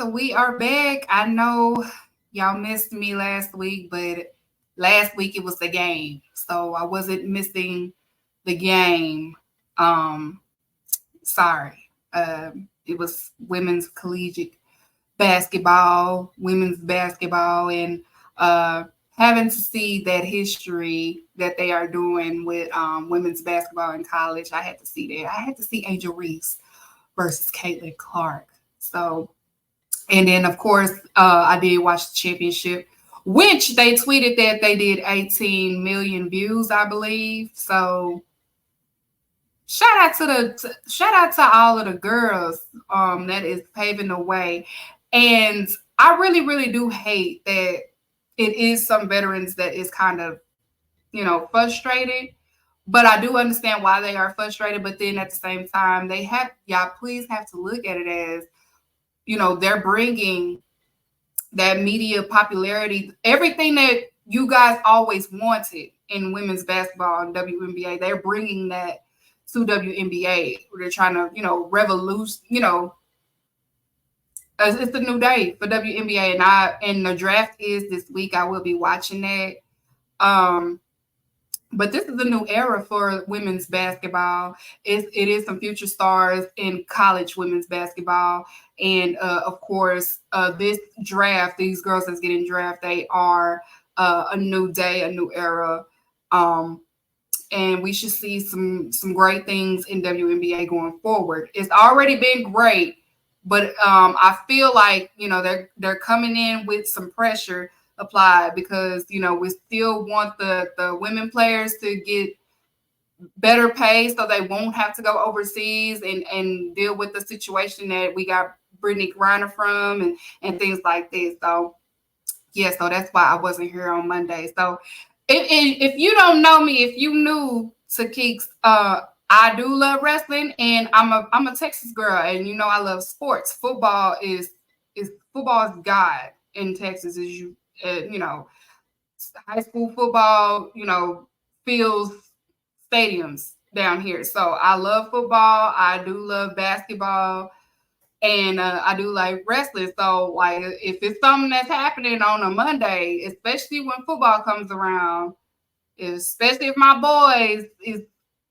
so we are back. I know y'all missed me last week, but last week it was the game. So I wasn't missing the game. Um, sorry. It was women's collegiate basketball, and uh, having to see that history that they are doing with women's basketball in college. I had to see that. I had to see Angel Reese versus Caitlin Clark. So, and then of course, I did watch the championship, which they tweeted that they did 18 million views, I believe. So shout out to all of the girls that is paving the way. And I really do hate that it is some veterans that is kind of, frustrated. But I do understand why they are frustrated. But then at the same time, y'all please have to look at it as, they're bringing that media popularity, everything that you guys always wanted in women's basketball and WNBA. They're bringing that to WNBA. They're trying to, revolution, it's a new day for WNBA, and the draft is this week. I will be watching that. But this is a new era for women's basketball. It is some future stars in college women's basketball. And, of course, this draft, these girls that's getting drafted, they are a new day, a new era. And we should see some great things in WNBA going forward. It's already been great, but I feel like, they're coming in with some pressure applied because, we still want the women players to get better pay so they won't have to go overseas and deal with the situation that we got Brittany Griner from and things like this. So, yeah, so that's why I wasn't here on Monday. So if you don't know me, if you new to Keeks, I do love wrestling, and I'm a Texas girl, and I love sports. Football is God in Texas. Is high school football, fills stadiums down here. So I love football. I do love basketball, and I do like wrestling. So like, if it's something that's happening on a Monday, especially when football comes around, especially if my boys is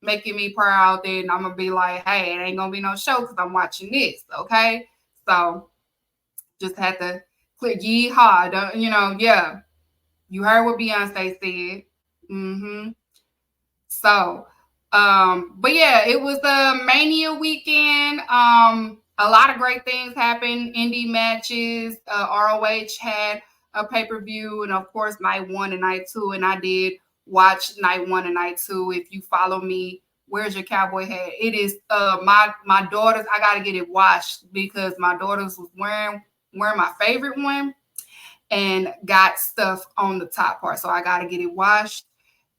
making me proud, then I'm gonna be like, hey, it ain't gonna be no show because I'm watching this. Okay, so just had to click yeehaw. Yeah. You heard what Beyonce said. So, but yeah, it was the Mania weekend. A lot of great things happened. Indie matches. ROH had a pay-per-view, and of course, night 1 and night 2. And I did watch night 1 and night 2. If you follow me, where's your cowboy hat? It is my daughters. I gotta get it washed because my daughters was wearing my favorite one and got stuff on the top part. So I got to get it washed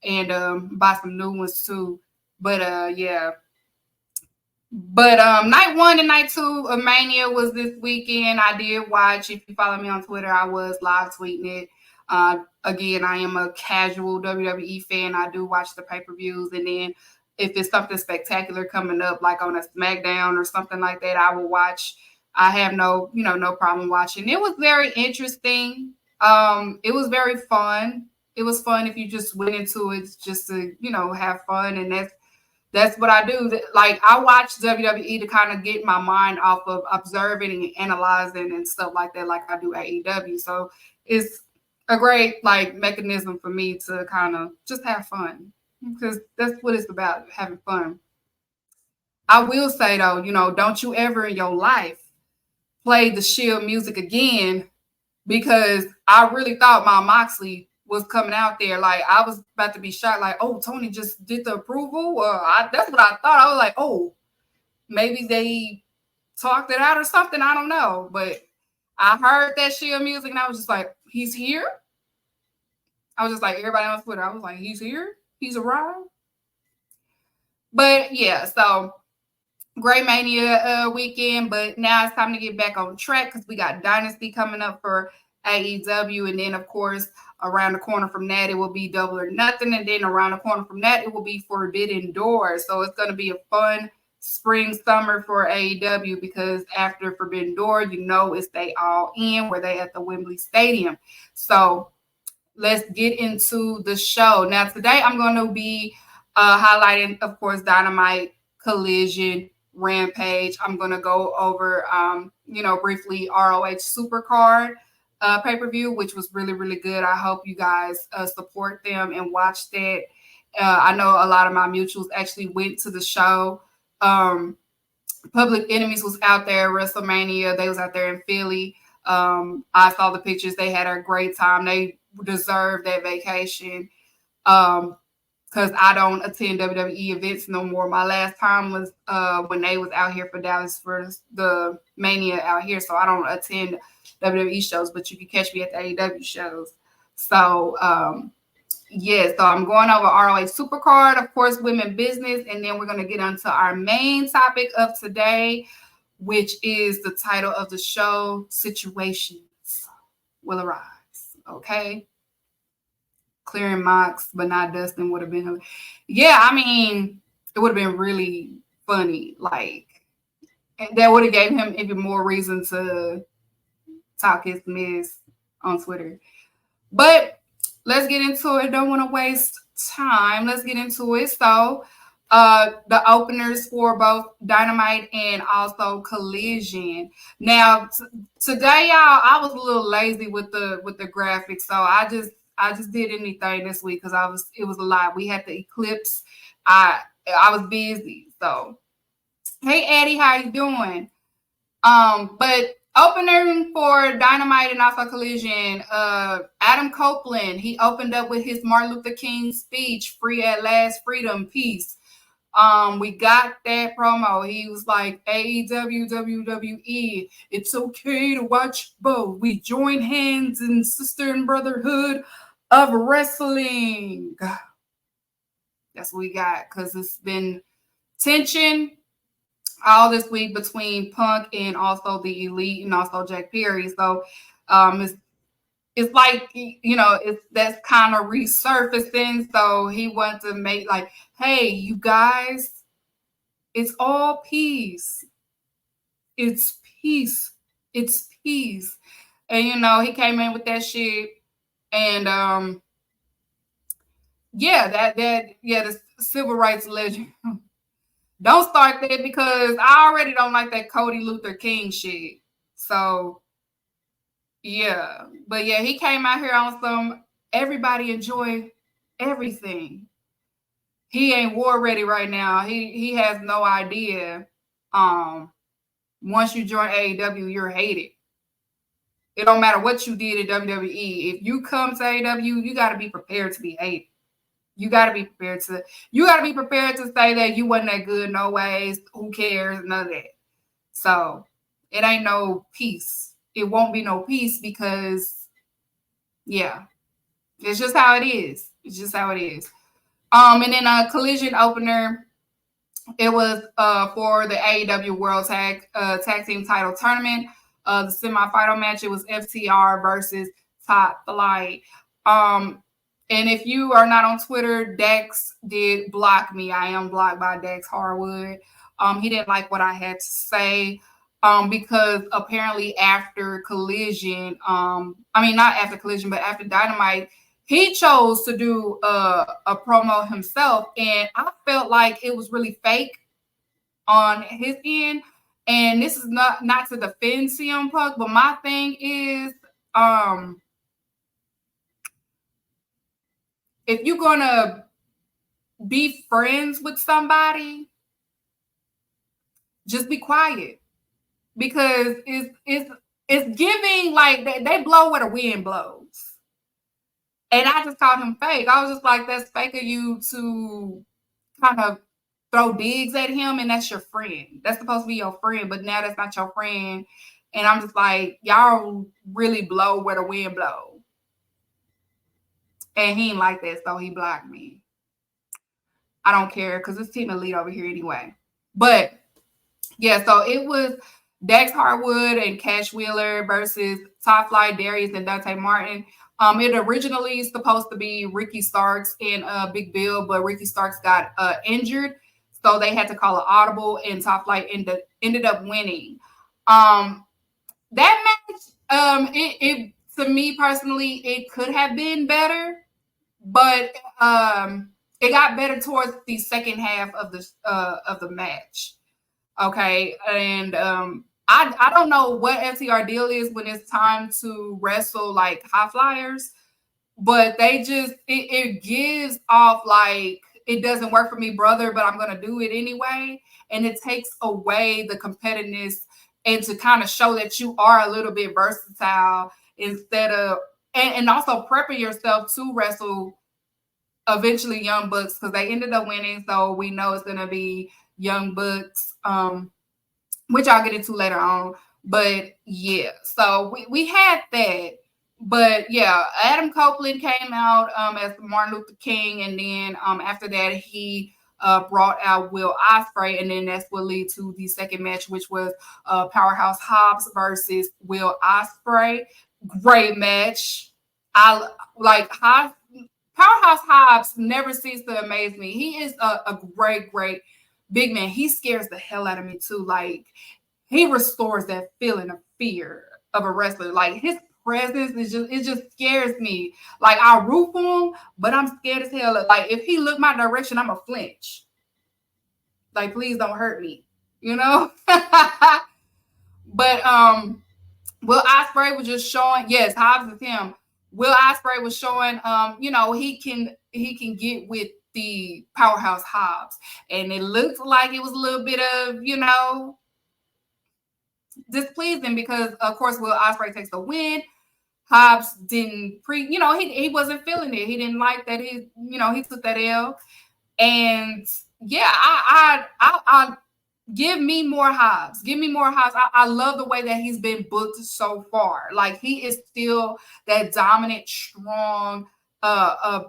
and buy some new ones too. But yeah. But night 1 and night 2 of Mania was this weekend. I did watch. If you follow me on Twitter, I was live tweeting it. Again, I am a casual WWE fan. I do watch the pay-per-views. And then if it's something spectacular coming up, like on a SmackDown or something like that, I will watch. I have no problem watching. It was very interesting. It was very fun. It was fun if you just went into it just to, have fun. And that's what I do. Like, I watch WWE to kind of get my mind off of observing and analyzing and stuff like that, like I do AEW. So it's a great mechanism for me to kind of just have fun because that's what it's about, having fun. I will say though, don't you ever in your life play the Shield music again, because I really thought my Moxley was coming out there. Like, I was about to be shocked, like, oh, Tony just did the approval. That's what I thought. I was like, oh, maybe they talked it out or something. I don't know. But I heard that Shield music and I was just like, he's here? I was just like, everybody on Twitter, I was like, he's here? He's arrived? But yeah, so great Mania weekend, but now it's time to get back on track because we got Dynasty coming up for AEW, and then of course around the corner from that it will be Double or Nothing, and then around the corner from that it will be Forbidden Door. So it's going to be a fun spring, summer for AEW, because after Forbidden Door, it's they all in, where they at the Wembley Stadium. So let's get into the show. Now, today I'm going to be highlighting, of course, Dynamite, Collision, Rampage. I'm going to go over, briefly ROH Supercard pay-per-view, which was really, really good. I hope you guys support them and watch that. I know a lot of my mutuals actually went to the show. Public Enemies was out there, WrestleMania. They was out there in Philly. I saw the pictures. They had a great time. They deserve that vacation. Because I don't attend WWE events no more. My last time was when they was out here for Dallas for the Mania out here. So I don't attend WWE shows, but you can catch me at the AEW shows. So, so I'm going over ROH Supercard, of course, women business, and then we're going to get onto our main topic of today, which is the title of the show, Situations Will Arise. Okay? Clearing Mox, but not Dustin would have been. Yeah, I mean, it would have been really funny. Like, that would have gave him even more reason to talk his mess on Twitter. But let's get into it. Don't want to waste time. Let's get into it. So, the openers for both Dynamite and also Collision. Now, today, y'all, I was a little lazy with the graphics, so I just did anything this week because it was a lot. We had the eclipse. I was busy. So, hey Eddie, how you doing? But opening for Dynamite and also Collision, Adam Copeland, he opened up with his Martin Luther King speech, "Free at last, freedom, peace." We got that promo. He was like, AEW, WWE, it's okay to watch both. We join hands in sister and brotherhood of wrestling. That's what we got, because it's been tension all this week between Punk and also the Elite and also Jack Perry. So it's like, that's kind of resurfacing. So he wants to make like, hey, you guys, it's all peace. It's peace. It's peace. And, he came in with that shit. And, the civil rights legend. Don't start that, because I already don't like that Cody Luther King shit. So, yeah. But, yeah, he came out here on some everybody enjoy everything. He ain't war ready right now. He has no idea. Once you join AEW, you're hated. It don't matter what you did at WWE. If you come to AEW, you got to be prepared to be hated. You got to be prepared to say that you wasn't that good, no ways. Who cares? None of that. So it ain't no peace. It won't be no peace because, yeah, it's just how it is. It's just how it is. And then a Collision opener, it was for the AEW World Tag Team Title Tournament. The semifinal match, it was FTR versus Top Flight. And if you are not on Twitter, Dex did block me. I am blocked by Dex Harwood. He didn't like what I had to say because apparently after Collision, not after Collision, but after Dynamite, he chose to do a promo himself. And I felt like it was really fake on his end. And this is not to defend CM Punk, but my thing is, if you're gonna be friends with somebody, just be quiet, because it's giving like they blow where the wind blows. And I just called him fake. I was just like, that's fake of you to kind of throw digs at him, and that's your friend. That's supposed to be your friend, but now that's not your friend. And I'm just like, y'all really blow where the wind blows. And he ain't like that, so he blocked me. I don't care, because it's Team Elite over here anyway. But, yeah, so it was Dax Harwood and Cash Wheeler versus Top Flight, Darius, and Dante Martin. It originally is supposed to be Ricky Starks and Big Bill, but Ricky Starks got injured. So they had to call an audible, and Top Flight ended up winning. That match, it to me personally, it could have been better, but it got better towards the second half of the match. Okay, and I don't know what FTR deal is when it's time to wrestle like high flyers, but they just it gives off like it doesn't work for me, brother, but I'm gonna do it anyway, and it takes away the competitiveness and to kind of show that you are a little bit versatile instead of and also prepping yourself to wrestle eventually Young Bucks, because they ended up winning, so we know it's gonna be Young Bucks, which I'll get into later on. But yeah, so we had that. But yeah, Adam Copeland came out as Martin Luther King, and then after that he brought out Will Ospreay, and then that's what led to the second match, which was Powerhouse Hobbs versus Will Ospreay. Great match. I like Hobbs. Powerhouse Hobbs never ceases to amaze me. He is a great big man. He scares the hell out of me too. Like, he restores that feeling of fear of a wrestler. Like, his presence is it just scares me. Like, I root for him, but I'm scared as hell. Like, if he look my direction, I'm a flinch. Like, please don't hurt me, you know? But Will Ospreay was just showing, yes, Hobbs is him. Will Ospreay was showing, he can get with the Powerhouse Hobbs, and it looked like it was a little bit of, displeasing because, of course, Will Ospreay takes the win. Hobbs didn't he wasn't feeling it. He didn't like that. He took that L, and yeah, I give me more Hobbs. Give me more Hobbs. I love the way that he's been booked so far. Like, he is still that dominant, strong,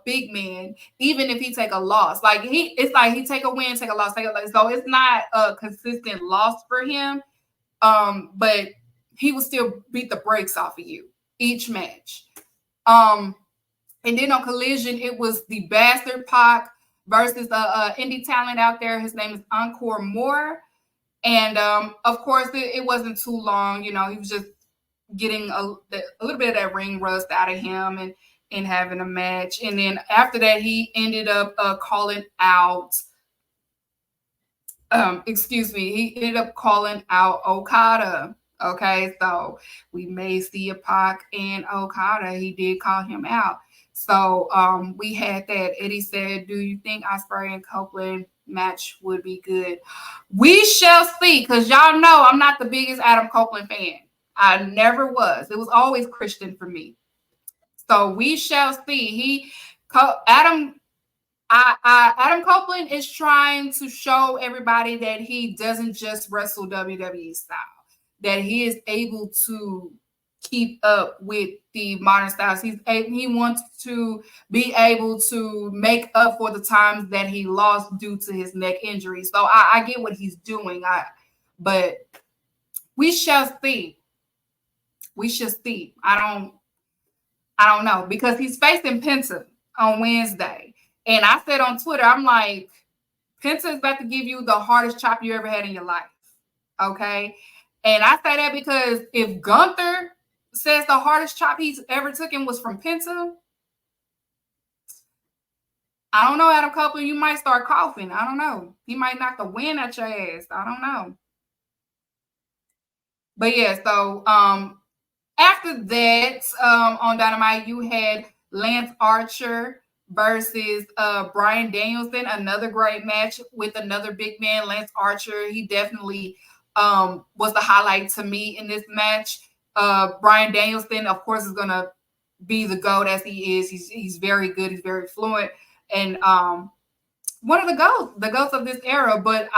big man, even if he take a loss. Like, it's like he take a win, take a loss, take a loss. So it's not a consistent loss for him. But he will still beat the brakes off of you each match. And then on Collision, it was the Bastard Pac versus indie talent out there. His name is Encore Moore. And of course, it wasn't too long. He was just getting a little bit of that ring rust out of him and having a match. And then after that, he ended up calling out. He ended up calling out Okada. Okay, so we may see a Pac and Okada. He did call him out. So we had that. Eddie said, "Do you think Ospreay and Copeland match would be good?" We shall see, because y'all know I'm not the biggest Adam Copeland fan. I never was. It was always Christian for me. So we shall see. Adam Copeland is trying to show everybody that he doesn't just wrestle WWE style, that he is able to keep up with the modern styles. He wants to be able to make up for the times that he lost due to his neck injury. So I get what he's doing. But we shall see. We shall see. I don't know, because he's facing Penta on Wednesday. And I said on Twitter, I'm like, Penta is about to give you the hardest chop you ever had in your life. Okay? And I say that because if Gunther says the hardest chop he's ever taken was from Penta, I don't know, Adam Copeland, you might start coughing. I don't know. He might knock the wind out your ass. I don't know. But yeah, so after that, on Dynamite, you had Lance Archer versus Bryan Danielson, another great match with another big man, Lance Archer. He definitely was the highlight to me in this match. Bryan Danielson, of course, is going to be the GOAT as he is. He's very good. He's very fluent. And one of the GOATs of this era. But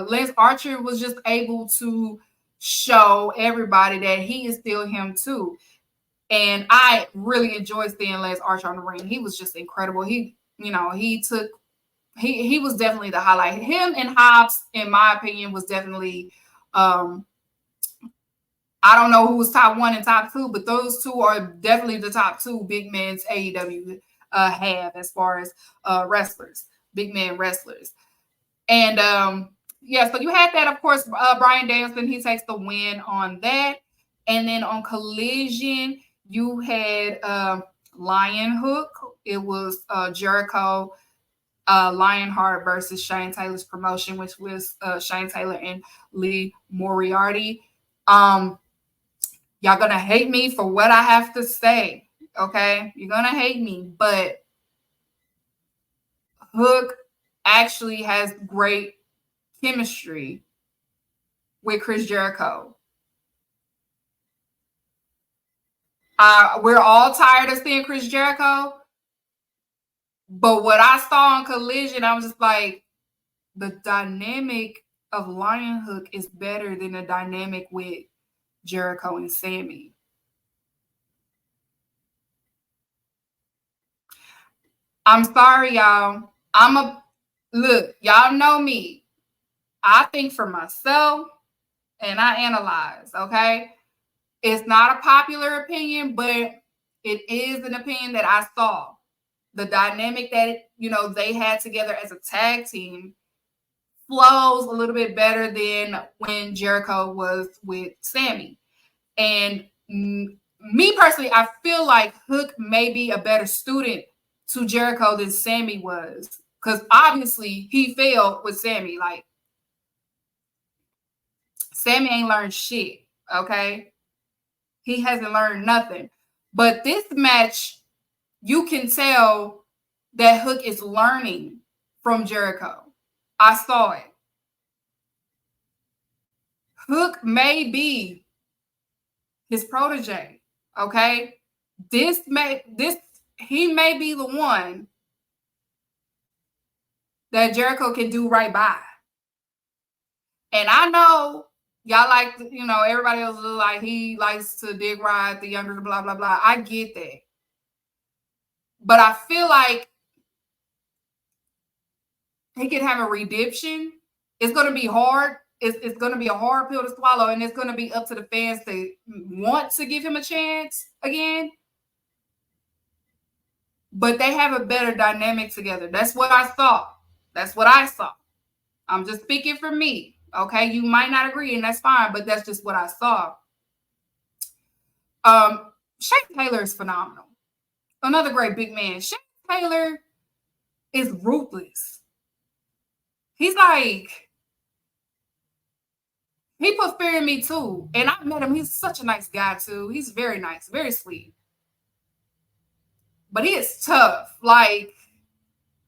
Lance Archer was just able to show everybody that he is still him too. And I really enjoyed seeing Lance Archer on the ring. He was just incredible. He was definitely the highlight. Him and Hobbs, in my opinion, was definitely I don't know who was top one and top two, but those two are definitely the top two big men AEW have as far as wrestlers, big man wrestlers. And so you had that, of course, Bryan Danielson, he takes the win on that. And then on Collision, you had Lion Hook. It was Jericho, Lionheart versus Shane Taylor's promotion, which was Shane Taylor and Lee Moriarty. Y'all gonna hate me for what I have to say, okay? You're gonna hate me, but Hook actually has great chemistry with Chris Jericho. We're all tired of seeing Chris Jericho, but what I saw on Collision, I was just like, the dynamic of Lion Hook is better than the dynamic with Jericho and Sammy. I'm sorry, y'all. Look, y'all know me. I think for myself and I analyze, okay? It's not a popular opinion, but it is an opinion that I saw. The dynamic that, they had together as a tag team flows a little bit better than when Jericho was with Sammy. And me personally, I feel like Hook may be a better student to Jericho than Sammy was. Because obviously he failed with Sammy. Like, Sammy ain't learned shit, okay? He hasn't learned nothing. But this match, you can tell that Hook is learning from Jericho. I saw it. Hook may be his protege, okay? He may be the one that Jericho can do right by. And I know y'all like, everybody else is like, he likes to dig ride the younger, blah, blah, blah. I get that. But I feel like he could have a redemption. It's going to be hard. It's going to be a hard pill to swallow, and it's going to be up to the fans to want to give him a chance again. But they have a better dynamic together. That's what I thought. That's what I saw. I'm just speaking for me. Okay, you might not agree, and that's fine, but that's just what I saw. Shane Taylor is phenomenal. Another great big man. Shane Taylor is ruthless. He's like, he put fear in me too. And I met him. He's such a nice guy too. He's very nice, very sweet. But he is tough. Like,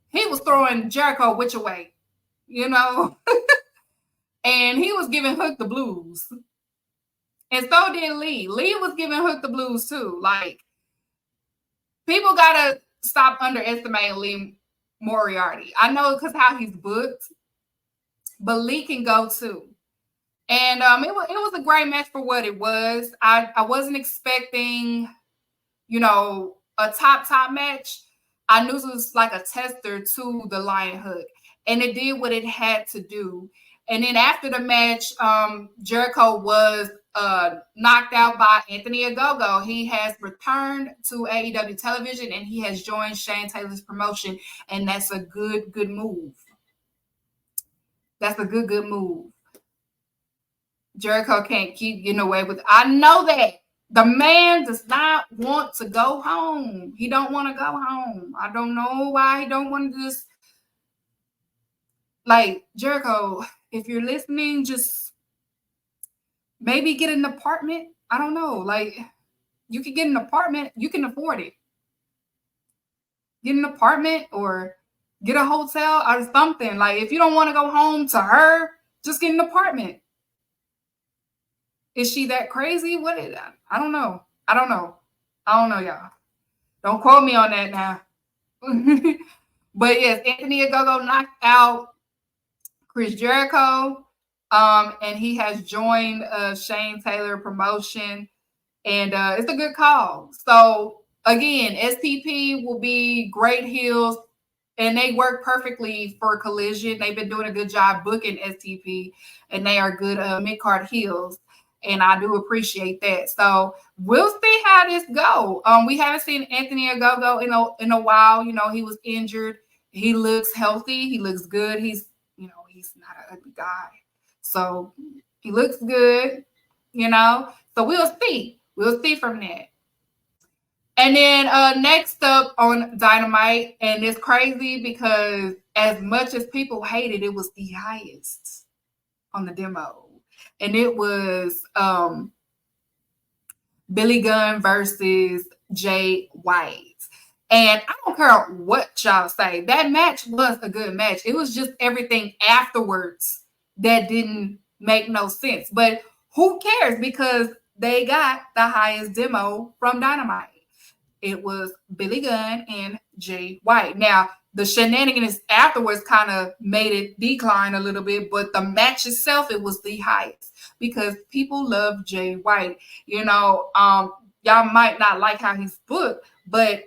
he was throwing Jericho which way, and he was giving Hook the blues. And so did Lee. Lee was giving Hook the blues too. Like, people gotta stop underestimating Lee Moriarty. I know because how he's booked, but Lee can go too. And it was a great match for what it was. I wasn't expecting, a top match. I knew it was like a tester to the Lion Hook, and it did what it had to do. And then after the match, Jericho was knocked out by Anthony Ogogo. He has returned to AEW television, and he has joined Shane Taylor's promotion, and that's a good move. That's a good move. Jericho can't keep getting away with it. I know that. The man does not want to go home. He don't want to go home. I don't know why he don't want to just, like, Jericho, if you're listening, just maybe get an apartment. I don't know. Like, you can get an apartment. You can afford it. Get an apartment or get a hotel or something. Like, if you don't want to go home to her, just get an apartment. Is she that crazy? What is that? I don't know. Y'all. Don't quote me on that now. But yes, Anthony Ogogo knocked out Chris Jericho, and he has joined Shane Taylor promotion, and it's a good call. So again, STP will be great heels, and they work perfectly for Collision. They've been doing a good job booking STP, and they are good mid-card heels. And I do appreciate that. So we'll see how this go. We haven't seen Anthony Ogogo in a while. He was injured. He looks healthy. He looks good. He's he's not an ugly guy. So he looks good, you know. So we'll see. We'll see from that. And then next up on Dynamite, and it's crazy because as much as people hated, it was the highest on the demo. And it was Billy Gunn versus Jay White. And I don't care what y'all say. That match was a good match. It was just everything afterwards that didn't make no sense. But who cares? Because they got the highest demo from Dynamite. It was Billy Gunn and Jay White. Now, the shenanigans afterwards kind of made it decline a little bit, but the match itself, it was the highest because people love Jay White. You know, y'all might not like how he's booked, but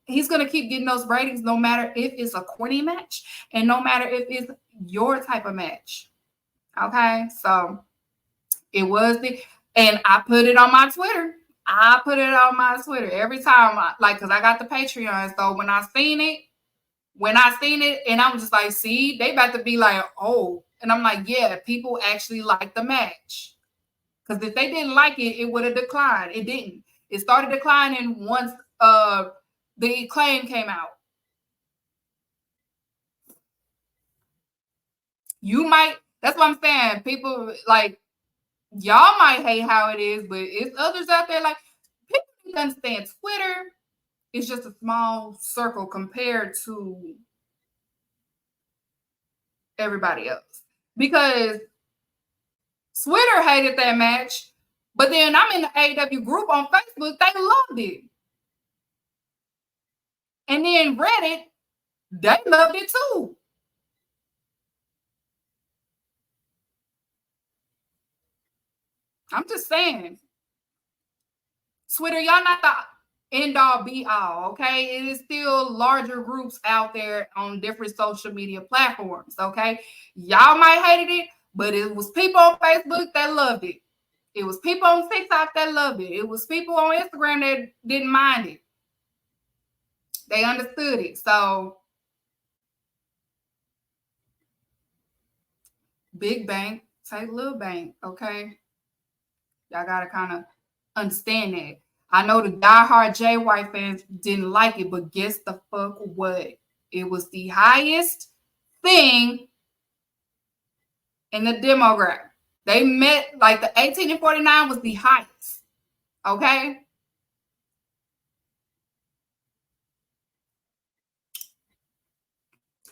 he's going to keep getting those ratings no matter if it's a corny match and no matter if it's your type of match. Okay, so it was and I put it on my Twitter. Every time, because I got the Patreon. So when I seen it, and I'm just like, see, they about to be like, oh. And I'm like, yeah, people actually like the match. Because if they didn't like it, it would have declined. It didn't. It started declining once the Acclaim came out. That's what I'm saying. People, like, y'all might hate how it is, but it's others out there, like, people need to understand Twitter is just a small circle compared to everybody else. Because Twitter hated that match, but then I'm in the AEW group on Facebook, they loved it. And then Reddit, they loved it too. I'm just saying. Twitter, y'all not the end all be all, okay? It is still larger groups out there on different social media platforms, okay? Y'all might hated it, but it was people on Facebook that loved it. It was people on TikTok that loved it. It was people on Instagram that didn't mind it. They understood it. So, big bank, take little bank, okay? Y'all got to kind of understand that. I know the diehard Jay White fans didn't like it, but guess the fuck what? It was the highest thing in the demographic. They met, like, the 18 and 49 was the highest. Okay?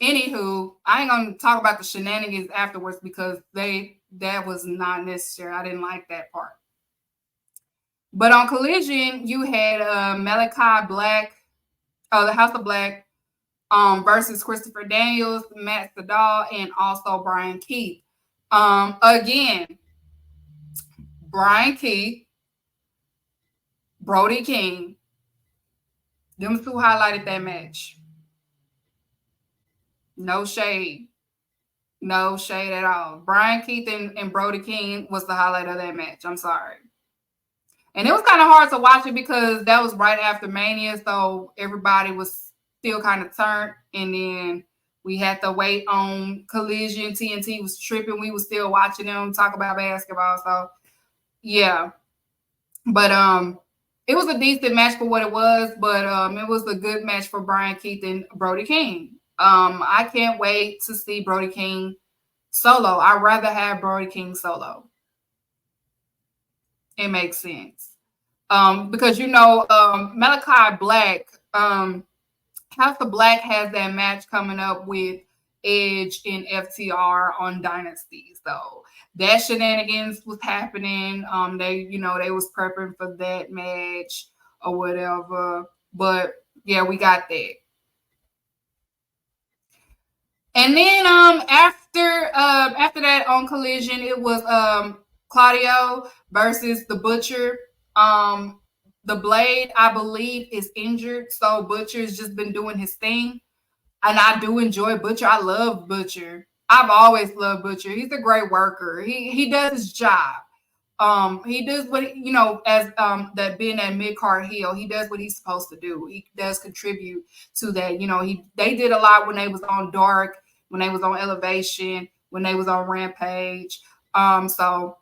Anywho, I ain't gonna talk about the shenanigans afterwards because that was not necessary. I didn't like that part. But on Collision, you had Malachi Black, the House of Black, versus Christopher Daniels, Matt Sydal, and also Brian Keith. Again, Brian Keith, Brody King, them two highlighted that match. No shade. No shade at all. Brian Keith and Brody King was the highlight of that match. I'm sorry. And it was kind of hard to watch it because that was right after Mania, so everybody was still kind of turned. And then we had to wait on Collision. TNT was tripping. We were still watching them talk about basketball. So, yeah. But it was a decent match for what it was, but it was a good match for Brian Keith and Brody King. I can't wait to see Brody King solo. I'd rather have Brody King solo. It makes sense. Because, Malachi Black, House of Black has that match coming up with Edge and FTR on Dynasty. So that shenanigans was happening. They was prepping for that match or whatever. But yeah, we got that. And then after that on Collision, it was Claudio versus the Butcher. The Blade, I believe, is injured, so Butcher's just been doing his thing. And I do enjoy Butcher. I love Butcher. I've always loved Butcher. He's a great worker. He does his job. He does what as that being that mid-card heel, he does what he's supposed to do. He does contribute to that. They did a lot when they was on Dark. when they was on Elevation, when they was on Rampage. So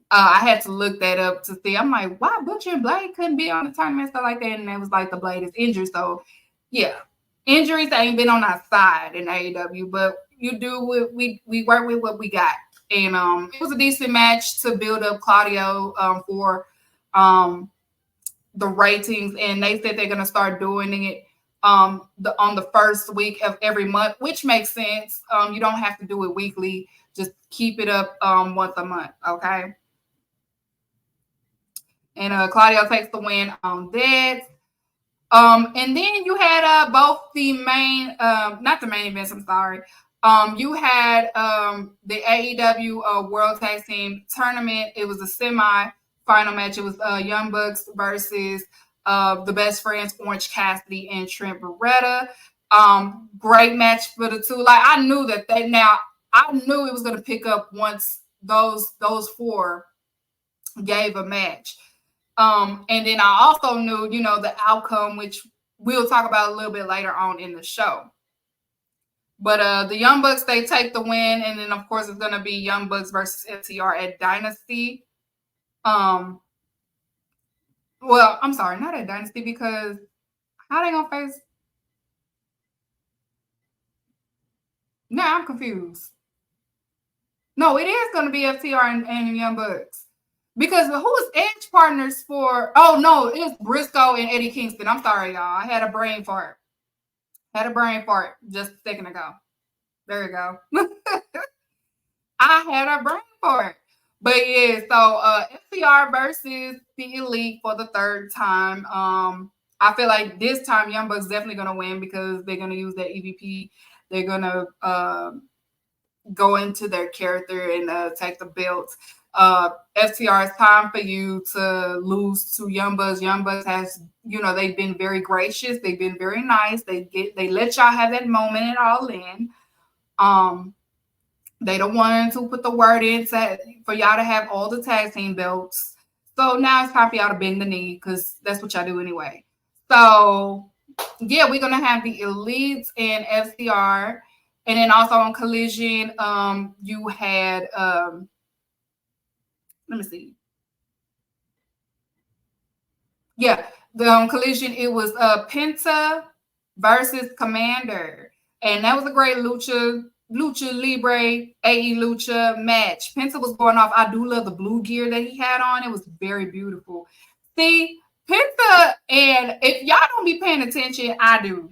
I had to look that up to see. I'm like, why Butcher and Blade couldn't be on the tournament, stuff like that? And it was like the Blade is injured. So, yeah, injuries ain't been on our side in AEW, but you do we work with what we got. And it was a decent match to build up Claudio for the ratings, and they said they're gonna start doing it on the first week of every month, which makes sense. You don't have to do it weekly; just keep it up once a month, okay? And Claudio takes the win on that. And then you had both the main, not the main events, I'm sorry. You had the AEW World Tag Team Tournament. It was a semi-final match. It was Young Bucks versus the Best Friends, Orange Cassidy and Trent Beretta. Great match for the two. Like, I knew that I knew it was going to pick up once those four gave a match. And then I also knew, the outcome, which we'll talk about a little bit later on in the show. But the Young Bucks, they take the win. And then, of course, it's going to be Young Bucks versus FTR at Dynasty. Well, I'm sorry, not at Dynasty, because how they going to face? Now I'm confused. No, it is going to be FTR and Young Bucks. Because who is Edge partners for? Oh, no, it was Briscoe and Eddie Kingston. I'm sorry, y'all. I had a brain fart. Just a second ago. There you go. I had a brain fart. But yeah, so FTR versus the Elite for the third time. I feel like this time Young Bucks definitely going to win because they're going to use that EVP. They're going to go into their character and take the belts. FTR, it's time for you to lose to Young Bucks. Young Bucks has, they've been very gracious. They've been very nice. They let y'all have that moment at All In. They don't want to put the word in for y'all to have all the tag team belts. So now it's time for y'all to bend the knee because that's what y'all do anyway. So yeah, we're gonna have the Elites and FTR, and then also on Collision, you had let me see. Yeah, the Collision, it was Penta versus Commander. And that was a great Lucha Libre, AE Lucha match. Penta was going off. I do love the blue gear that he had on. It was very beautiful. See, Penta, and if y'all don't be paying attention, I do.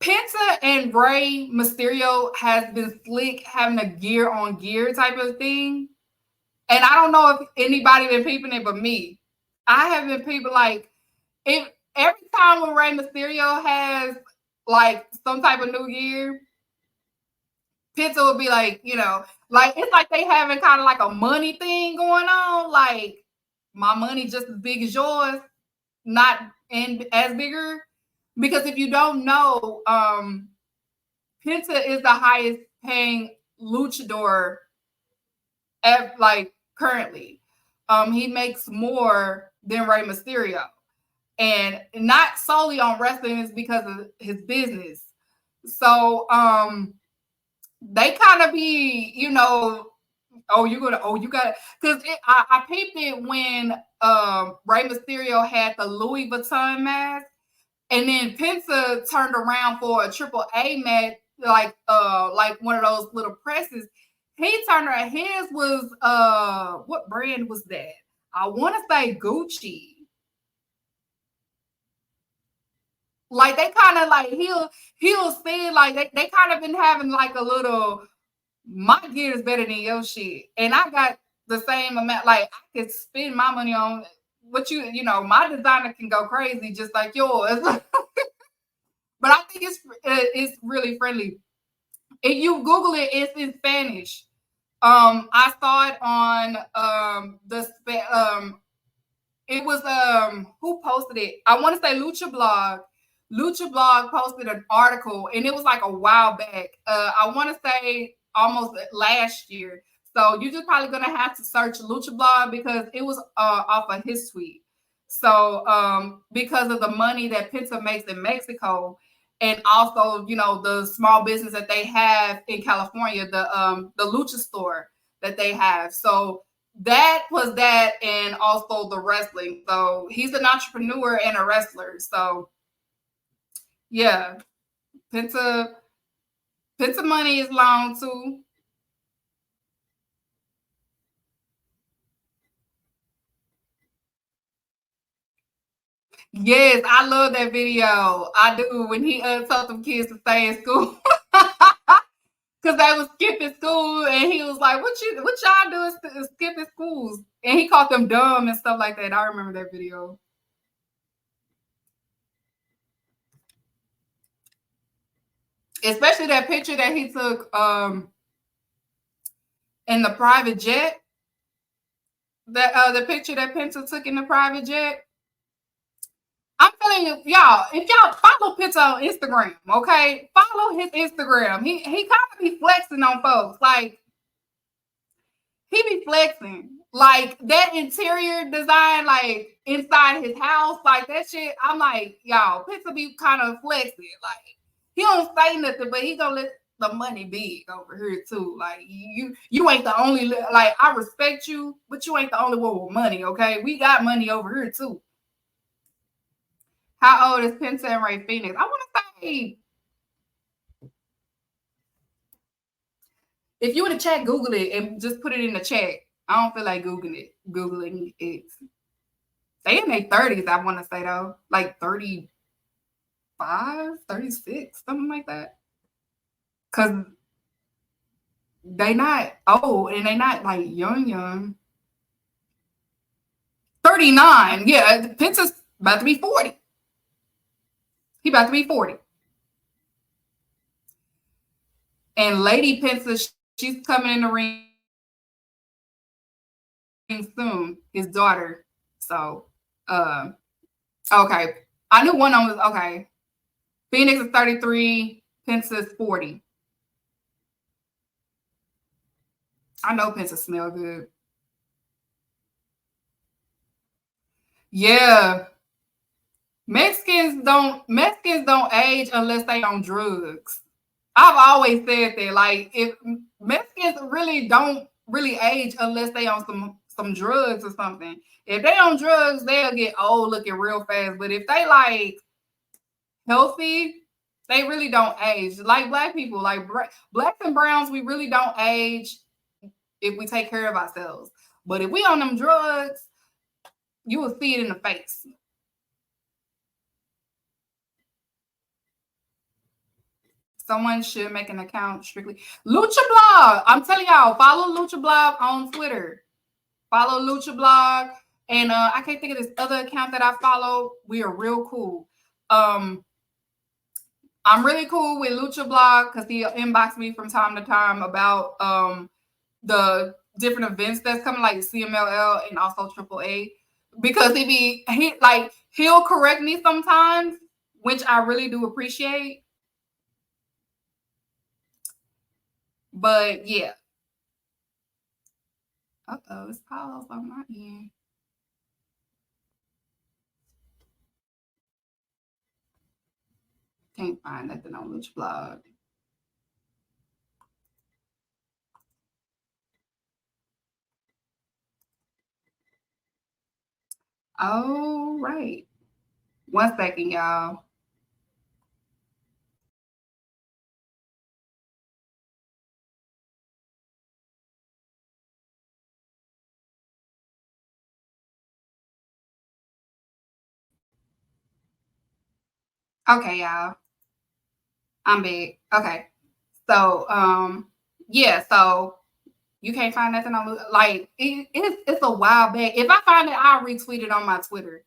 Penta and Rey Mysterio has been slick having a gear on gear type of thing. And I don't know if anybody been peeping it but me. I have been peeping like if every time when Rey Mysterio has like some type of new gear, Penta will be like, like it's like they having kind of like a money thing going on. Like my money just as big as yours, not and as bigger. Because if you don't know, Penta is the highest paying luchador currently. He makes more than Rey Mysterio. And not solely on wrestling, is because of his business. So they kind of be, you got it. Because I peeped it when Rey Mysterio had the Louis Vuitton mask, and then Penta turned around for a AAA match, like one of those little presses. He turned around. His was what brand was that? I want to say Gucci. Like they kind of like he'll say like they kind of been having like a little, my gear is better than your shit, and I got the same amount. Like I could spend my money on what my designer can go crazy just like yours. But I think it's really friendly. If you Google it, it's in Spanish. I saw it on it was who posted it? I want to say Lucha Blog. Lucha Blog posted an article, and it was like a while back. I want to say almost last year. So you're just probably gonna have to search Lucha Blog because it was off of his tweet. So because of the money that Penta makes in Mexico, and also, you know, the small business that they have in California, the lucha store that they have. So that was that, and also the wrestling. So he's an entrepreneur and a wrestler. So yeah, Penta money is long too. Yes, I love that video. I do, when he told them kids to stay in school. Because they was skipping school, and he was like, what y'all do is skipping schools. And he called them dumb and stuff like that. I remember that video. Especially that picture that he took in the private jet. That the picture that Penta took in the private jet. I'm telling you, y'all, if y'all follow Penta on Instagram, okay? Follow his Instagram. He kind of be flexing on folks. Like, he be flexing. Like, that interior design, like, inside his house, like, that shit, I'm like, y'all, Pizza be kind of flexing. Like, he don't say nothing, but he gonna let the money big over here, too. Like, you ain't the only, like, I respect you, but you ain't the only one with money, okay? We got money over here, too. How old is Penta and Ray Phoenix? I want to say, if you would have chat, Google it and just put it in the chat. I don't feel like Googling it. They in their 30s, I want to say, though. Like 35, 36, something like that. Because they not old and they not like young. 39. Yeah, Penta's about to be 40. He about to be 40. And Lady Penta, she's coming in the ring soon. His daughter. So, okay. I knew one of them was okay. Phoenix is 33. Penta is 40. I know Penta smell good. Yeah. Mexicans don't age unless they on drugs. I've always said that. Like, if Mexicans don't really age unless they on some drugs or something. If they on drugs, they'll get old looking real fast. But if they like healthy, they really don't age. Like black people, like blacks and browns, we really don't age if we take care of ourselves. But if we on them drugs, you will see it in the face. Someone should make an account strictly. Lucha Blog. I'm telling y'all, follow Lucha Blog on Twitter. Follow Lucha Blog. And I can't think of this other account that I follow. We are real cool. I'm really cool with Lucha Blog because he inbox me from time to time about the different events that's coming, like CMLL and also AAA. Because he'll correct me sometimes, which I really do appreciate. But yeah. Uh-oh, it's paused on my end. Can't find nothing on Lucha Blog. All right. 1 second, y'all. Okay, y'all. I'm back. Okay. So, yeah, so you can't find nothing on like it's a while back. If I find it, I'll retweet it on my Twitter.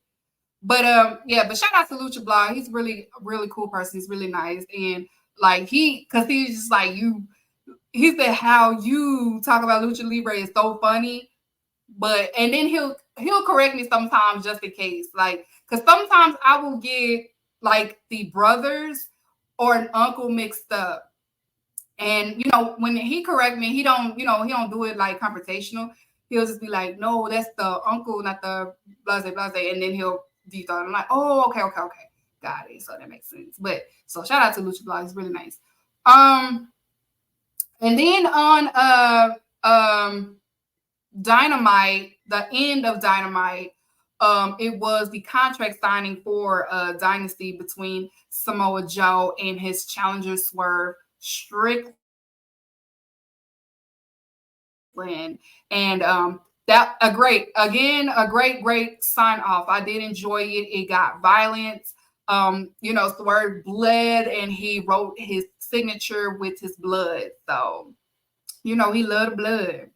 But yeah, but shout out to Lucha Blog. He's really a really cool person. He's really nice. And like he's just like he said how you talk about Lucha Libre is so funny. But and then he'll correct me sometimes just in case. Like, because sometimes I will get like the brothers or an uncle mixed up. And when he correct me, he don't do it like confrontational. He'll just be like, no, that's the uncle, not the blase blase. And then he'll detail. I'm like, oh, okay. got it, so that makes sense. But so shout out to Lucha Blog, it's really nice. And then on Dynamite, the end of Dynamite, it was the contract signing for Dynasty between Samoa Joe and his challenger Swerve Strickland. And that a great sign off. I did enjoy it. It got violence. Swerve bled and he wrote his signature with his blood. So, he loved the blood.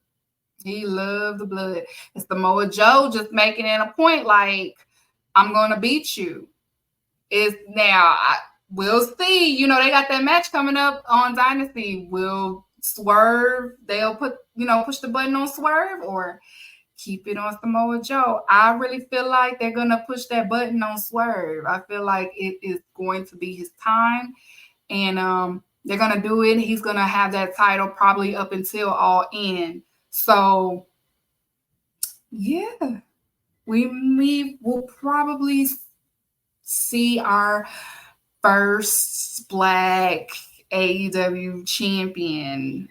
He loved the blood. It's Samoa Joe just making it a point like, I'm going to beat you. We'll see. They got that match coming up on Dynasty. Will Swerve, they'll push the button on Swerve or keep it on Samoa Joe? I really feel like they're going to push that button on Swerve. I feel like it is going to be his time. And they're going to do it. He's going to have that title probably up until All In. So, yeah, we will probably see our first Black AEW champion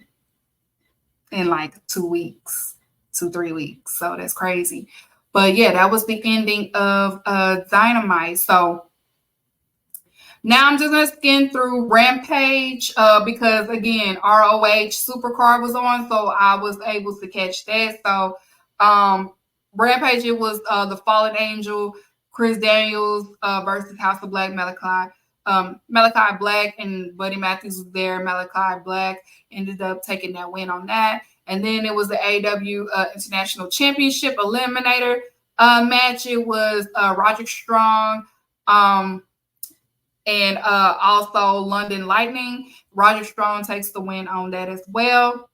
in like 2 weeks, 2-3 weeks. So that's crazy. But yeah, that was the ending of Dynamite. So now I'm just going to skim through Rampage because, again, ROH Supercard was on, so I was able to catch that. So Rampage, it was the Fallen Angel, Chris Daniels versus House of Black, Malachi Black, and Buddy Matthews was there. Malachi Black ended up taking that win on that. And then it was the AEW International Championship Eliminator match. It was Roderick Strong, and also London Lightning. Roger Strong takes the win on that as well.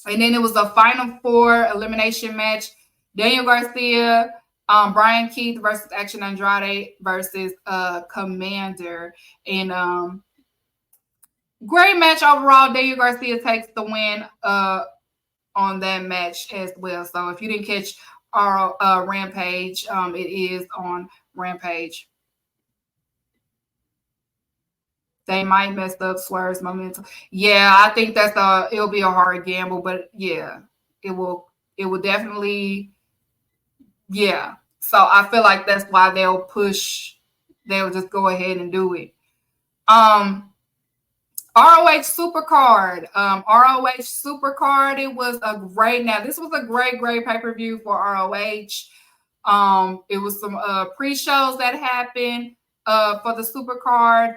And then it was a Final Four elimination match. Daniel Garcia, Brian Keith versus Action Andrade versus Commander. And great match overall. Daniel Garcia takes the win on that match as well. So if you didn't catch our Rampage, it is on Rampage. They might mess up Swerve's momentum. Yeah, I think it'll be a hard gamble, but yeah, it will definitely, yeah. So I feel like that's why they'll just go ahead and do it. ROH Supercard. ROH Supercard, it was this was a great pay-per-view for ROH. It was some pre-shows that happened for the Supercard.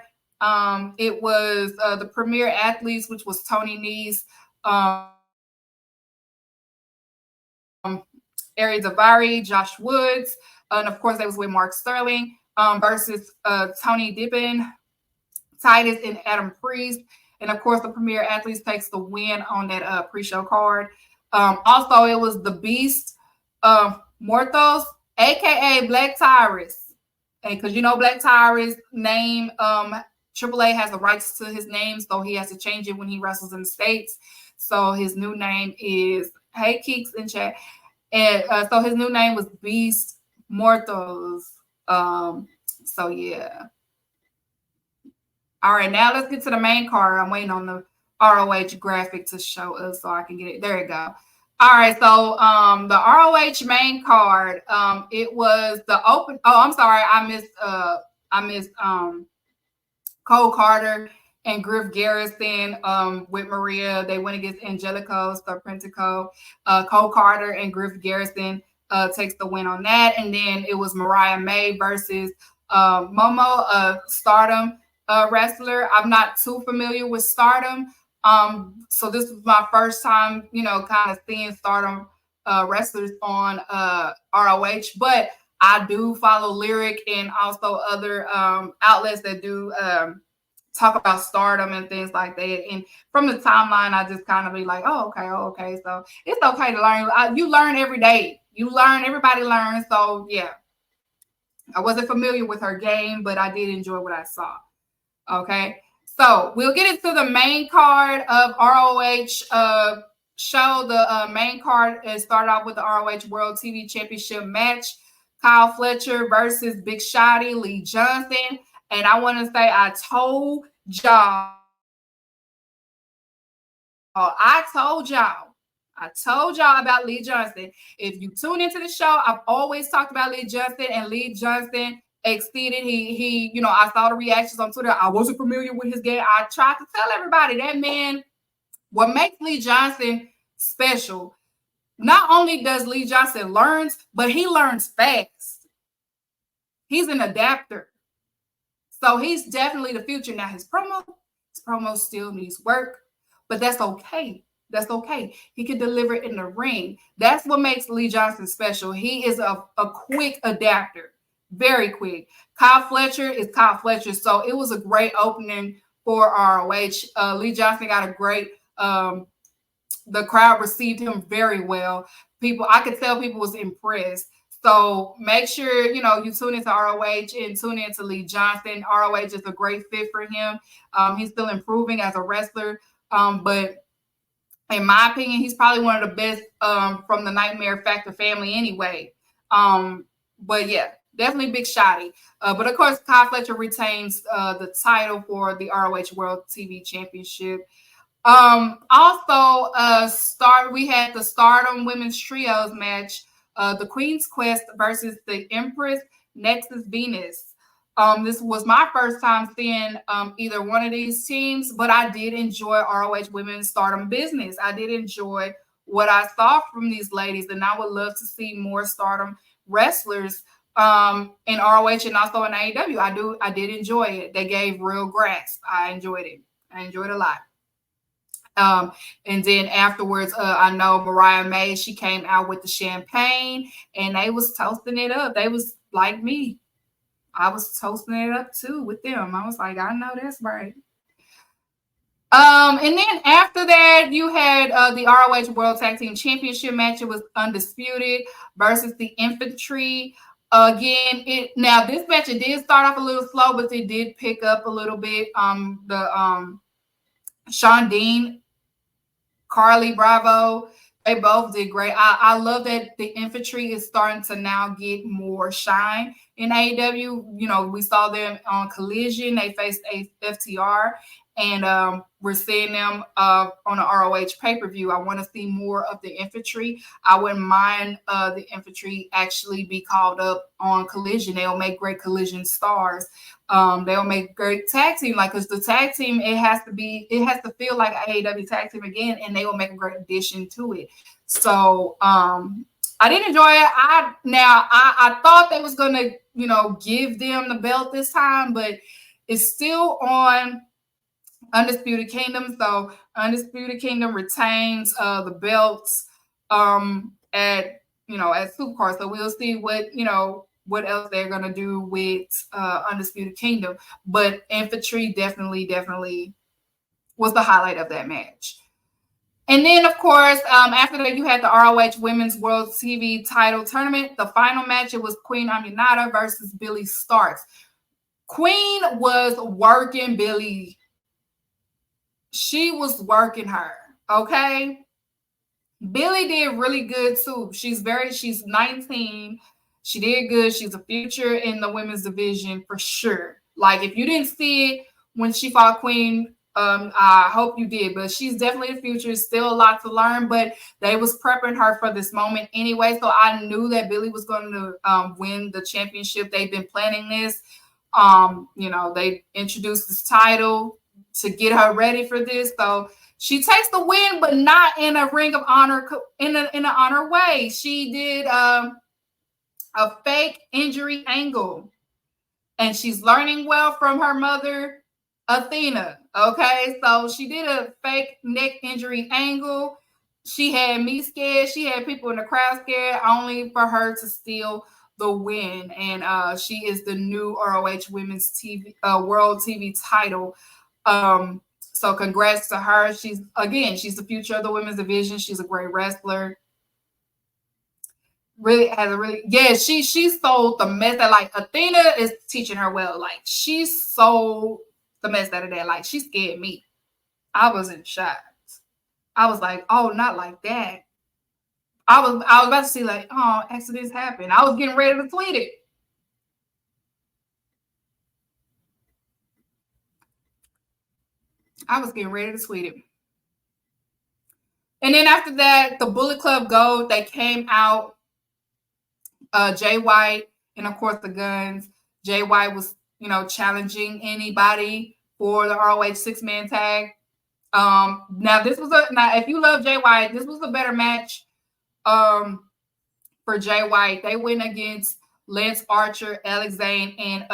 It was the premier athletes, which was Tony Nese, Ari Daivari, Josh Woods, and of course, that was with Mark Sterling versus Tony Dippin, Titus, and Adam Priest. And of course, the premier athletes takes the win on that pre-show card. Also, it was the Beast Mortos, aka Black Tyrus, and because Black Tyrus' name, AAA has the rights to his name, so he has to change it when he wrestles in the States. So his new name is Keeks in chat. And so his new name was Beast Mortos. So yeah. All right, now let's get to the main card. I'm waiting on the ROH graphic to show us so I can get it. There you go. All right, so the ROH main card, it was the open. Oh, I'm sorry, I missed Cole Carter and Griff Garrison with Maria. They went against Angelico Starpentico. Cole Carter and Griff Garrison takes the win on that. And then it was Mariah May versus Momo, a Stardom wrestler. I'm not too familiar with Stardom. So this was my first time, kind of seeing Stardom wrestlers on ROH. But I do follow Lyric and also other outlets that do talk about Stardom and things like that. And from the timeline, I just kind of be like, oh, okay. So it's okay to learn. You learn every day. You learn. Everybody learns. So yeah, I wasn't familiar with her game, but I did enjoy what I saw. Okay. So we'll get into the main card of ROH show. The main card started off with the ROH World TV Championship match. Kyle Fletcher versus Big Shotty, Lee Johnson. And I want to say I told y'all about Lee Johnson. If you tune into the show, I've always talked about Lee Johnson, and Lee Johnson exceeded. He, I saw the reactions on Twitter. I wasn't familiar with his game. I tried to tell everybody that man, what makes Lee Johnson special, not only does Lee Johnson learns, but he learns fast. He's an adapter. So he's definitely the future. Now his promo still needs work, but that's okay. That's okay. He can deliver it in the ring. That's what makes Lee Johnson special. He is a quick adapter, very quick. Kyle Fletcher is Kyle Fletcher. So it was a great opening for ROH. Lee Johnson got a great, the crowd received him very well. I could tell people was impressed. So make sure, you tune into ROH and tune into Lee Johnson. ROH is a great fit for him. He's still improving as a wrestler. But in my opinion, he's probably one of the best from the Nightmare Factor family anyway. But yeah, definitely big shotty. But of course, Kyle Fletcher retains the title for the ROH World TV Championship. Also, we had the Stardom Women's Trios match, the Queen's Quest versus the Empress Nexus Venus. This was my first time seeing either one of these teams, but I did enjoy ROH Women's Stardom business. I did enjoy what I saw from these ladies, and I would love to see more Stardom wrestlers in ROH and also in AEW. I did enjoy it. They gave real grasp. I enjoyed it. I enjoyed it a lot. And then afterwards, I know Mariah May, she came out with the champagne and they was toasting it up. They was like me. I was toasting it up too with them. I was like, I know that's right. And then after that, you had the ROH World Tag Team Championship match. It was Undisputed versus the Infantry. Again, this match, it did start off a little slow, but it did pick up a little bit. Sean Dean, Carly Bravo, they both did great. I love that the Infantry is starting to now get more shine in AEW. We saw them on Collision. They faced a FTR, and we're seeing them on an ROH pay-per-view. I want to see more of the Infantry. I wouldn't mind the Infantry actually be called up on Collision. They'll make great Collision stars. They'll make great tag team, because the tag team, it has to feel like an AEW tag team again, and they will make a great addition to it. So I did enjoy it. I thought they was gonna, give them the belt this time, but it's still on Undisputed Kingdom. So Undisputed Kingdom retains the belts at Supercard. So we'll see what else they're gonna do with Undisputed Kingdom. But Infantry definitely was the highlight of that match. And then, of course, after that, you had the ROH Women's World TV Title Tournament. The final match, it was Queen Aminata versus Billy Starks. Queen was working Billy. She was working her, okay? Billy did really good, too. She's 19. She did good. She's a future in the women's division for sure. Like, if you didn't see it when she fought Queen, I hope you did, but she's definitely the future. Still a lot to learn, but they was prepping her for this moment anyway. So I knew that Billy was going to win the championship. They've been planning this. They introduced this title to get her ready for this. So she takes the win, but not in a Ring of Honor, in an honor way. She did a fake injury angle, and she's learning well from her mother, Athena. Okay, so she did a fake neck injury angle. She had me scared. She had people in the crowd scared, only for her to steal the win. And she is the new ROH Women's TV World TV title. So congrats to her. She's the future of the women's division. She's a great wrestler. She sold the mess that, like, Athena is teaching her well. Like, she sold the mess out of that. Like, she scared me. I was in shock. I was like, oh, not like that. I was about to see, like, oh, accidents happen. I was getting ready to tweet it. I was getting ready to tweet it. And then after that, the Bullet Club Gold, they came out. Jay White and of course the Guns. Jay White was, challenging anybody for the ROH 6-man tag. Now if you love Jay White, this was a better match. For Jay White, they went against Lance Archer, Alex Zane, and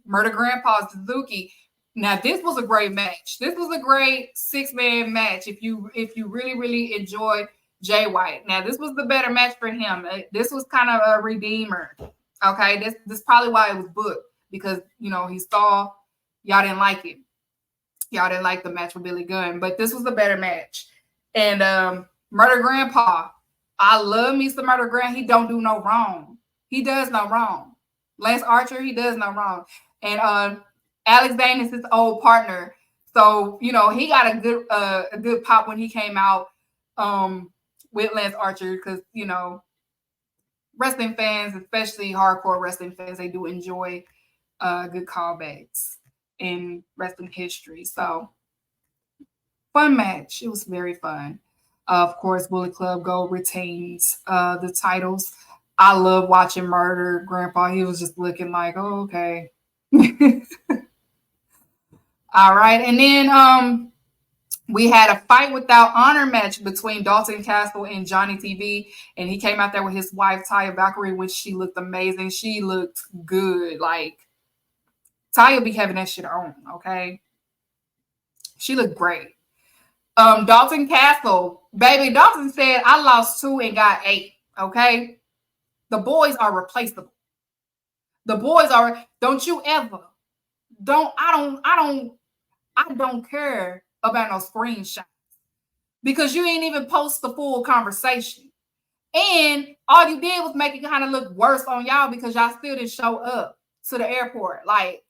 Murder Grandpa Suzuki. Now this was a great match. This was a great 6-man match. If you really really enjoy Jay White, now this was the better match for him. This was kind of a redeemer. Okay, this is probably why it was booked, because he saw y'all didn't like it. Y'all didn't like the match with Billy Gunn, but this was a better match. And Murder Grandpa, I love me some Murder Grandpa. He don't do no wrong. He does no wrong. Lance Archer, he does no wrong. And Alex Zane is his old partner, so he got a good pop when he came out with Lance Archer, because wrestling fans, especially hardcore wrestling fans, they do enjoy good callbacks in wrestling history. So fun match. It was very fun. Of course, Bullet Club Gold retains the titles. I love watching Murder Grandpa. He was just looking like, oh, okay. All right. And then we had a Fight Without Honor match between Dalton Castle and Johnny TV. And he came out there with his wife, Taya Valkyrie, which she looked amazing. She looked good. Like, Taya be having that shit on, okay? She looked great. Dalton Castle, baby, Dalton said, I lost 2 and got 8, okay? The boys are replaceable. The boys are, don't you ever, I don't care about no screenshots, because you ain't even post the full conversation. And all you did was make it kind of look worse on y'all, because y'all still didn't show up to the airport. Like,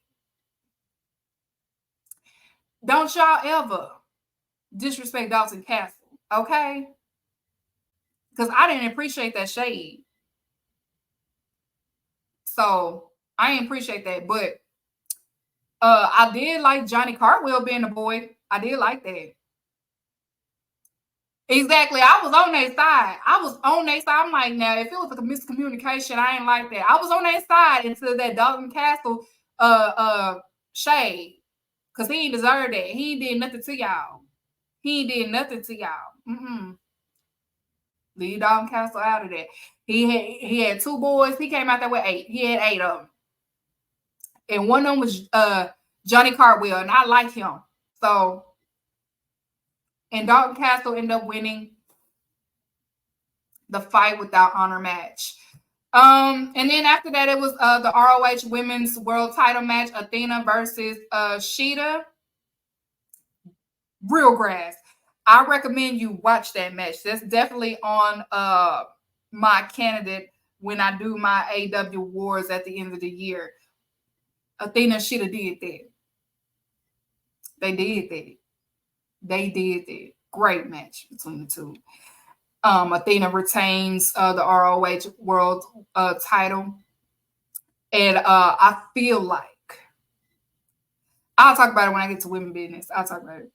don't y'all ever disrespect Dalton Castle, okay? Because I didn't appreciate that shade. So I didn't appreciate that. But I did like Johnny Cartwheel being the boy. I did like that. Exactly. I was on their side. I'm like, now, if it was a miscommunication, I ain't like that. I was on their side until that Dalton Castle shade. Because he ain't deserved that. He did nothing to y'all. Leave Dalton Castle out of that. He had 2 boys. He came out there with 8. He had 8 of them. And one of them was Johnny Cartwheel, and I like him. So, and Dalton Castle ended up winning the Fight Without Honor match. And then after that, it was the ROH Women's World Title match, Athena versus Sheeta. Real grass. I recommend you watch that match. That's definitely on my candidate when I do my AW awards at the end of the year. Athena and Sheeta did that. They did that. Great match between the two. Athena retains the ROH World title. And I feel like, I'll talk about it when I get to women business. I'll talk about it.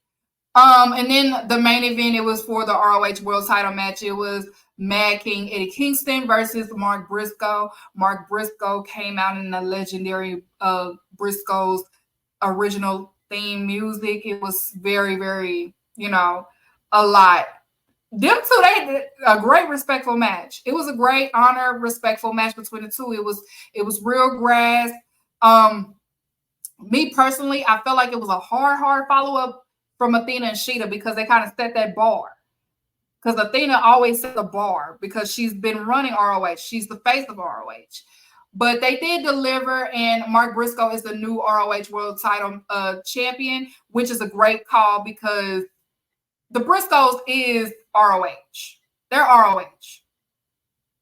And then the main event, it was for the ROH World title match. It was Mad King Eddie Kingston versus Mark Briscoe. Mark Briscoe came out in the legendary Briscoe's original theme music. It was very, very, a lot. Them two, they had a great respectful match. It was a great honor, respectful match between the two. It was real grass. Me personally, I felt like it was a hard follow-up from Athena and Sheeta, because they kind of set that bar. Because Athena always set the bar, because she's been running ROH. She's the face of ROH. But they did deliver, and Mark Briscoe is the new ROH World Title champion, which is a great call, because the Briscoes is ROH. They're ROH.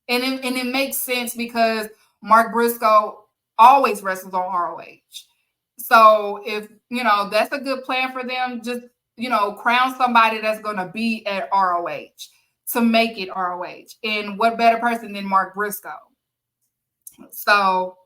And it makes sense, because Mark Briscoe always wrestles on ROH. So if, that's a good plan for them, just, crown somebody that's going to be at ROH to make it ROH. And what better person than Mark Briscoe? So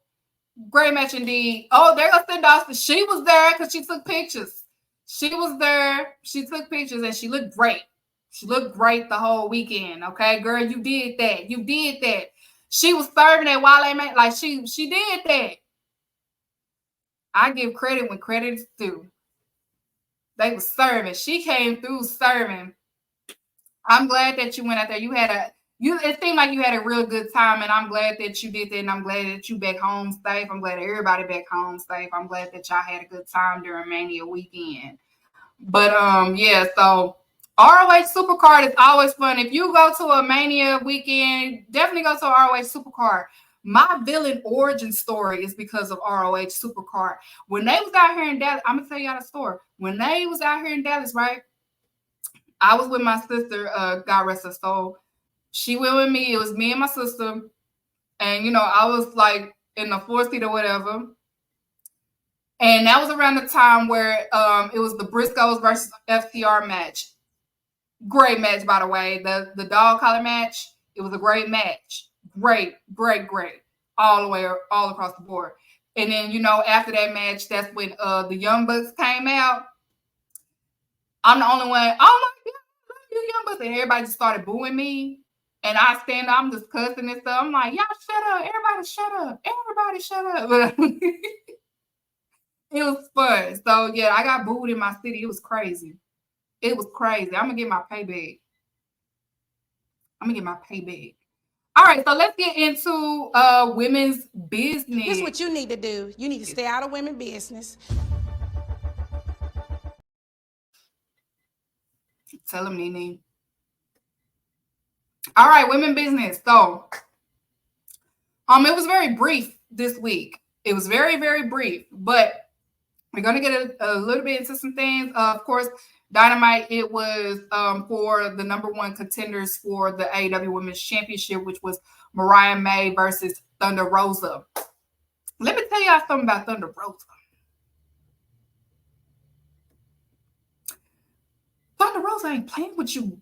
great match indeed. Oh, they're going to send Austin. She was there because she took pictures. She was there. She took pictures and she looked great. She looked great the whole weekend. Okay, girl, you did that. You did that. She was serving at Wale Man. Like she did that. I give credit when credit is due. They were serving. She came through serving. I'm glad that you went out there. It seemed like you had a real good time, and I'm glad that you did that, and I'm glad that you back home safe. I'm glad everybody back home safe. I'm glad that y'all had a good time during Mania weekend. But yeah, so ROH Supercard is always fun. If you go to a Mania weekend, definitely go to ROH Supercard. My villain origin story is because of ROH Supercard. When they was out here in Dallas, I'm gonna tell y'all the story. When they was out here in Dallas, right? I was with my sister, God rest her soul. She went with me. It was me and my sister. And, you know, I was like in the fourth seat or whatever. And that was around the time where it was the Briscoes versus FTR match. Great match, by the way. The dog collar match, it was a great match. Great. All the way, all across the board. And then, you know, after that match, that's when the Young Bucks came out. I'm the only one. Oh my God, you Young Bucks. And everybody just started booing me. And I stand up, I'm just cussing and stuff. I'm like, y'all shut up. Everybody shut up. Everybody shut up. It was fun. So, yeah, I got booed in my city. It was crazy. It was crazy. I'm going to get my payback. All right, so let's get into women's business. Here's what you need to do. You need to stay out of women's business. Tell them, Nene. All right, women business. So, it was very brief this week. It was very, very brief, but we're going to get a little bit into some things. Of course, Dynamite, it was for the number one contenders for the AEW Women's Championship, which was Mariah May versus Thunder Rosa. Let me tell y'all something about Thunder Rosa. Thunder Rosa ain't playing with you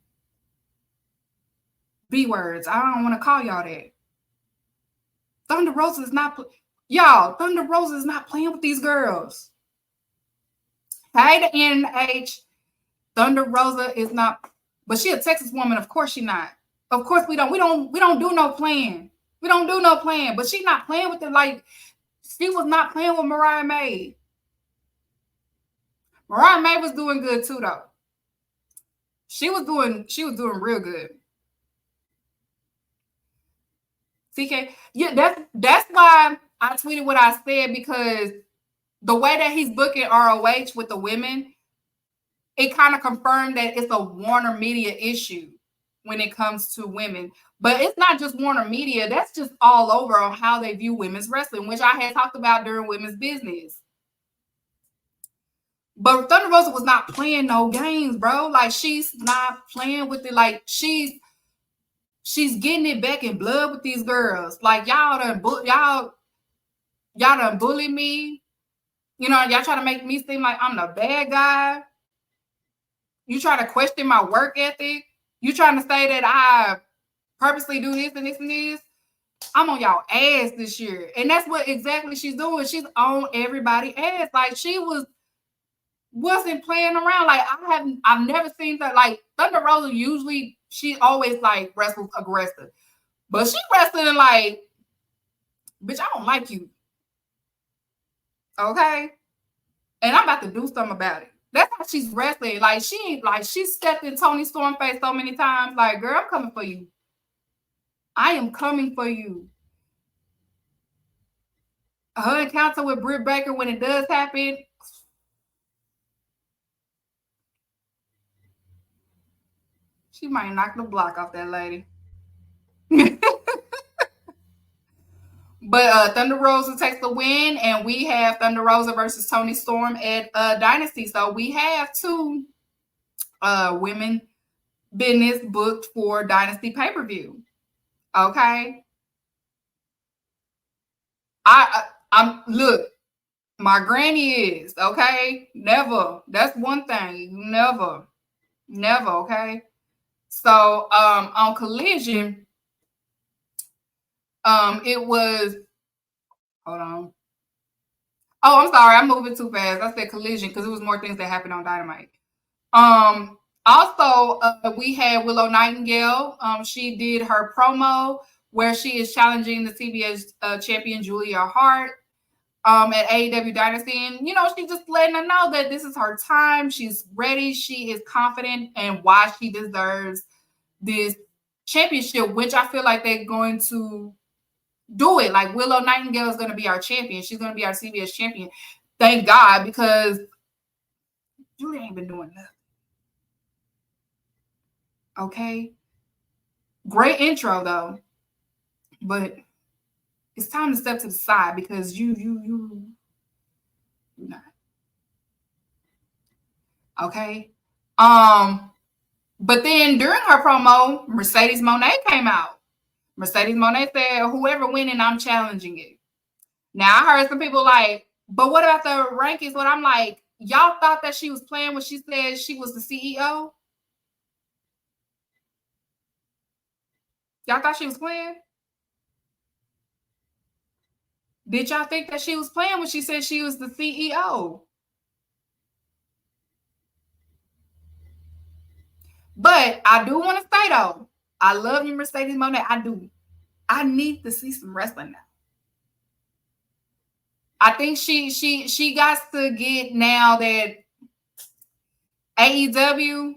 B-words. I don't want to call y'all that. Thunder Rosa is not Thunder Rosa is not playing with these girls. Hey, the NH. Thunder Rosa is not, but she a Texas woman. Of course she not. Of course we don't do no playing. We don't do no playing. But she's not playing with it like she was not playing with Mariah May. Mariah May was doing good too, though. She was doing real good. TK, yeah, that's why I tweeted what I said, because the way that he's booking ROH with the women, it kind of confirmed that it's a Warner Media issue when it comes to women. But it's not just Warner Media. That's just all over on how they view women's wrestling, which I had talked about during women's business. But Thunder Rosa was not playing no games, bro. Like, she's not playing with it. Like, she's getting it back in blood with these girls. Like, y'all done bully me. You know, y'all try to make me seem like I'm the bad guy. You try to question my work ethic. You trying to say that I purposely do this and this and this. I'm on y'all ass this year. And that's what exactly she's doing. She's on everybody's ass. Like, she wasn't playing around. Like, I've never seen that. Like, Thunder Rosa usually, she always like wrestles aggressive. But she wrestling like, bitch, I don't like you. Okay? And I'm about to do something about it. That's how she's wrestling. Like, she stepped in Toni Storm face so many times. Like, girl, I'm coming for you. I am coming for you. Her encounter with Britt Baker, when it does happen, she might knock the block off that lady. But Thunder Rosa takes the win, and we have Thunder Rosa versus Toni Storm at Dynasty. So we have two women business booked for Dynasty pay-per-view. Okay. I'm look, my granny is, okay? Never. That's one thing. Never, okay? So on Collision, it was, hold on. Oh, I'm sorry. I'm moving too fast. I said Collision because it was more things that happened on Dynamite. Also, we had Willow Nightingale. She did her promo where she is challenging the CBS champion Julia Hart at AEW Dynasty. And, she's just letting her know that this is her time. She's ready. She is confident and why she deserves this championship, which I feel like they're going to do it. Like Willow Nightingale is going to be our champion. She's going to be our CBS champion. Thank God, because Julia ain't been doing nothing. Okay. Great intro though, but it's time to step to the side because you're not. Okay. But then during her promo, Mercedes Moné came out. Mercedes Moné said, whoever winning, I'm challenging it. Now I heard some people like, but what about the rankings? But I'm like, y'all thought that she was playing when she said she was the CEO? Y'all thought she was playing? Did y'all think that she was playing when she said she was the CEO? But I do want to say though, I love you, Mercedes Moné. I do. I need to see some wrestling now. I think she got to get now that AEW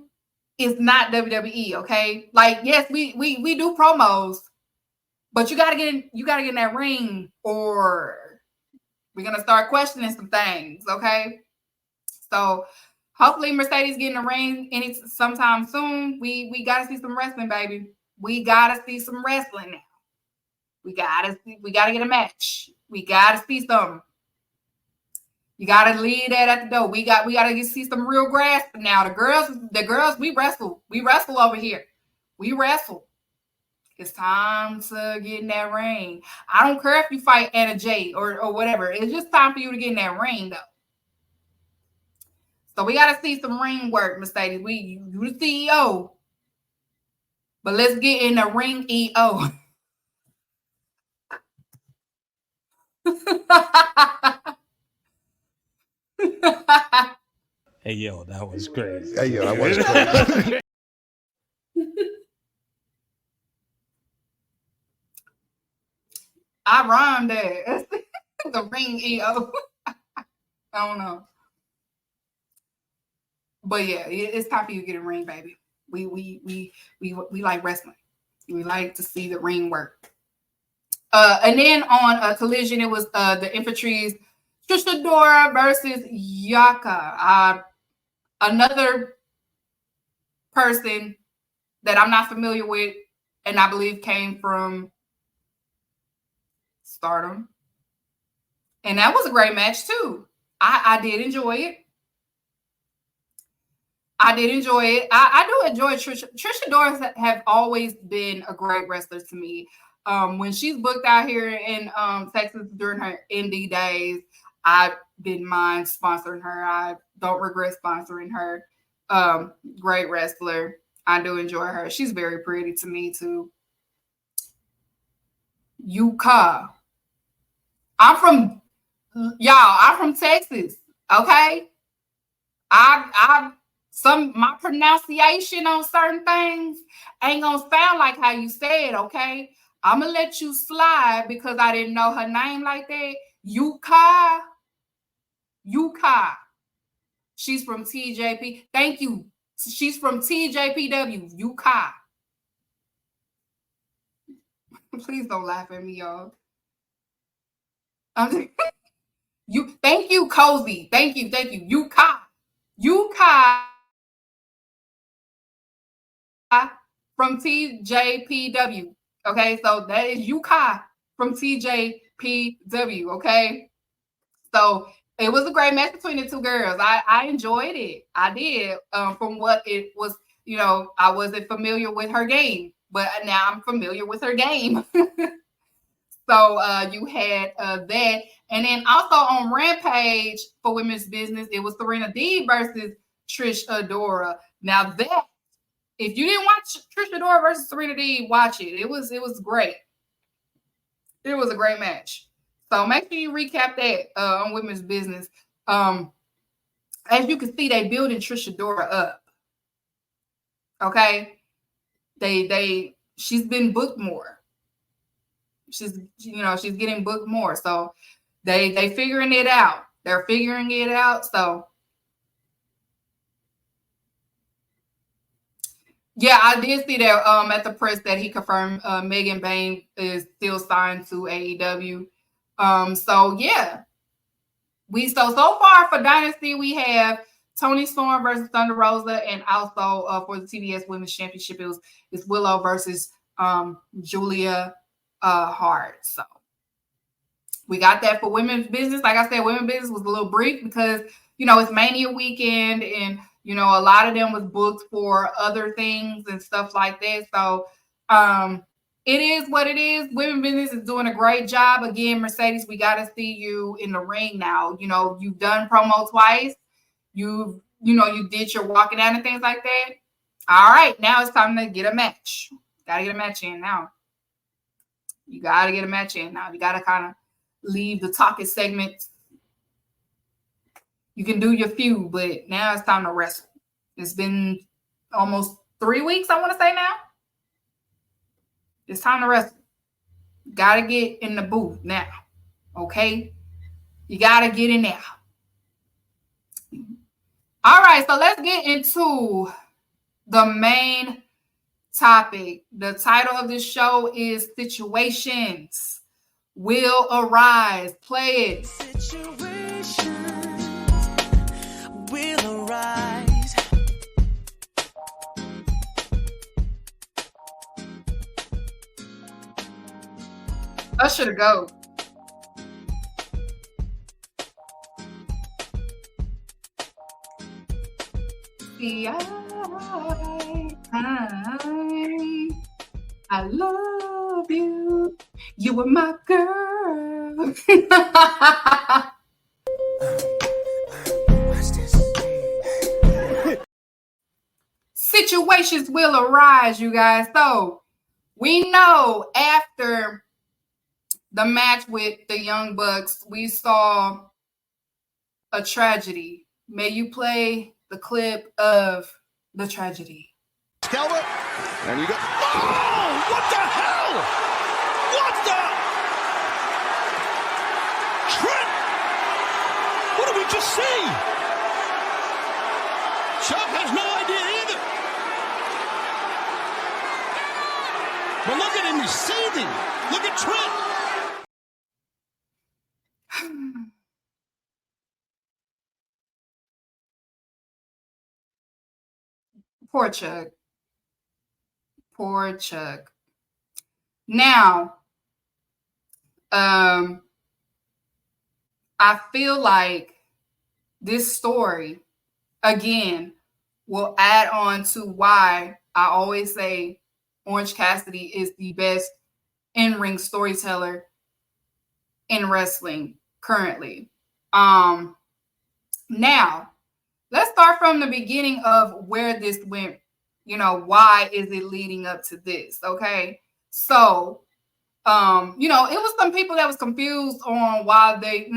is not WWE. Okay, like yes, we do promos, but you gotta get in that ring, or we're gonna start questioning some things. Okay, so hopefully Mercedes get in the ring sometime soon. We gotta see some wrestling, baby. We gotta see some wrestling now. We gotta get a match. We gotta see some. You gotta leave that at the door. We gotta see some real grass now. The girls, we wrestle. We wrestle over here. We wrestle. It's time to get in that ring. I don't care if you fight Anna Jay or whatever. It's just time for you to get in that ring though. So we gotta see some ring work, Mercedes. You the CEO. But let's get in the ring EO. Hey yo, that was crazy. Hey yo, that was crazy. I rhymed that. The ring EO. I don't know. But yeah, it's time for you to get a ring, baby. We like wrestling. We like to see the ring work. And then on Collision, it was the Infantry's Trisha Dora versus Yaka. Another person that I'm not familiar with, and I believe came from Stardom. And that was a great match too. I did enjoy it. I did enjoy it. I do enjoy Trisha. Trisha Dora have always been a great wrestler to me. When she's booked out here in Texas during her indie days, I didn't mind sponsoring her. I don't regret sponsoring her. Great wrestler. I do enjoy her. She's very pretty to me too. Yuka. I'm from Texas. Okay. My pronunciation on certain things ain't gonna sound like how you say it, okay? I'm gonna let you slide because I didn't know her name like that. Yuka. She's from TJP. Thank you. She's from TJPW. Yuka. Please don't laugh at me, y'all. Thank you, Cozy. Thank you. Yuka from TJPW. Okay, so that is Yuka from TJPW. Okay, so it was a great match between the two girls. I enjoyed it. I did. From what it was, I wasn't familiar with her game, but now I'm familiar with her game. So you had that. And then also on Rampage for women's business, it was Serena Deeb versus Trish Adora. Now that, if you didn't watch Trish Adora versus Serena Deeb, watch it. It was great. It was a great match. So make sure you recap that on Women's Business. As you can see, they building Trisha Dora up. Okay, she's been booked more. She's getting booked more. So they figuring it out. They're figuring it out. So yeah, I did see that at the press that he confirmed Megan Bain is still signed to AEW. So yeah, so far for Dynasty we have Toni Storm versus Thunder Rosa, and also for the TBS Women's Championship it's Willow versus Julia Hart. So we got that for Women's Business. Like I said, Women's Business was a little brief because it's Mania weekend, and a lot of them was booked for other things and stuff like that. So it is what it is. Women's Business is doing a great job. Again, Mercedes, we got to see you in the ring now. You've done promo twice. You did your walking out and things like that. All right, now it's time to get a match. Got to get a match in now. You got to get a match in now. You got to kind of leave the talking segments. You can do your feud, but now it's time to wrestle. It's been almost 3 weeks, I want to say now. It's time to wrestle. Got to get in the booth now. Okay? You got to get in there. All right, so let's get into the main topic. The title of this show is Situations Will Arise. Play it. Situations will arise. Usher to go. I love you. You were my girl. Situations will arise, you guys. So we know after the match with the Young Bucks, we saw a tragedy. May you play the clip of the tragedy. Skelver, and you go, oh, what the hell? What the? Trent, what did we just see? Chuck has no idea either. But look at him, he's seething. Look at Trent. Poor Chuck. Poor Chuck. Now, I feel like this story, again, will add on to why I always say Orange Cassidy is the best in-ring storyteller in wrestling currently. Now, let's start from the beginning of where this went. Why is it leading up to this? Okay. So, it was some people that was confused on why they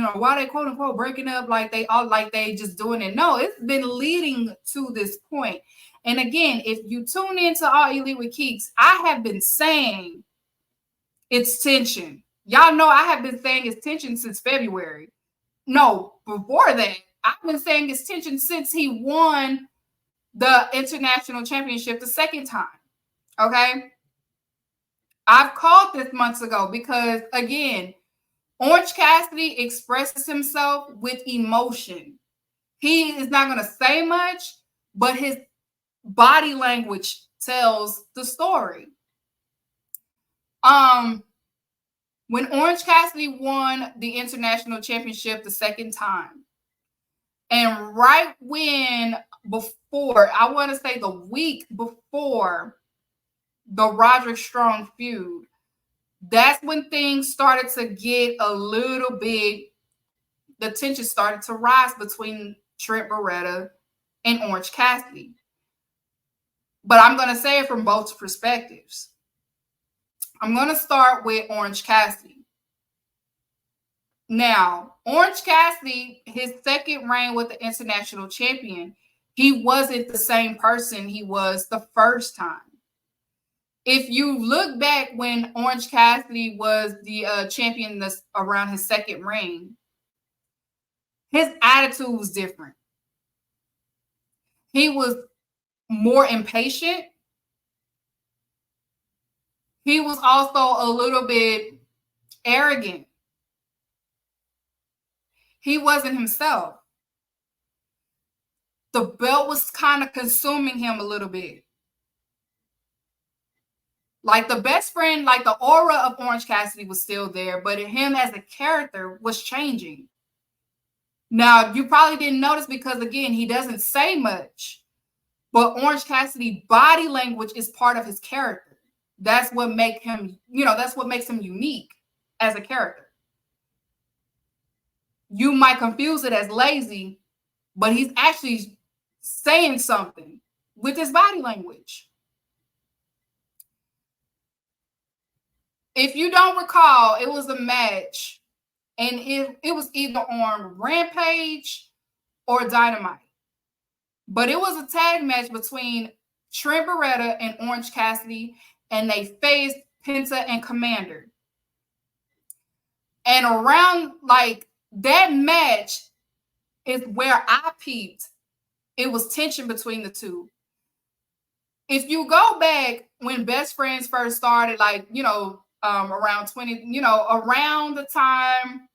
quote unquote breaking up, like they just doing it. No, it's been leading to this point. And again, if you tune into All Elite with Keeks, I have been saying it's tension. Y'all know I have been saying it's tension since February. No, before that, I've been saying it's tension since he won the international championship the second time. Okay. I've called this months ago because, again, Orange Cassidy expresses himself with emotion. He is not going to say much, but his body language tells the story. When Orange Cassidy won the international championship the second time, and right before, I want to say the week before the Roderick Strong feud, that's when things started to get a little bit, the tension started to rise between Trent Beretta and Orange Cassidy. But I'm going to say it from both perspectives. I'm going to start with Orange Cassidy. Now, Orange Cassidy, his second reign with the international champion, he wasn't the same person he was the first time. If you look back when Orange Cassidy was the champion around his second reign, his attitude was different. He was more impatient. He was also a little bit arrogant. He wasn't himself. The belt was kind of consuming him a little bit. Like the best friend, like the aura of Orange Cassidy was still there, but him as a character was changing. Now, you probably didn't notice because, again, he doesn't say much, but Orange Cassidy body language is part of his character. That's what makes him, that's what makes him unique as a character. You might confuse it as lazy, but he's actually saying something with his body language. If you don't recall, it was a match, and it was either on Rampage or Dynamite. But it was a tag match between Trent Beretta and Orange Cassidy, and they faced Penta and Commander. And around like that match is where I peeped. It was tension between the two. If you go back when Best Friends first started, like, around 20, around the time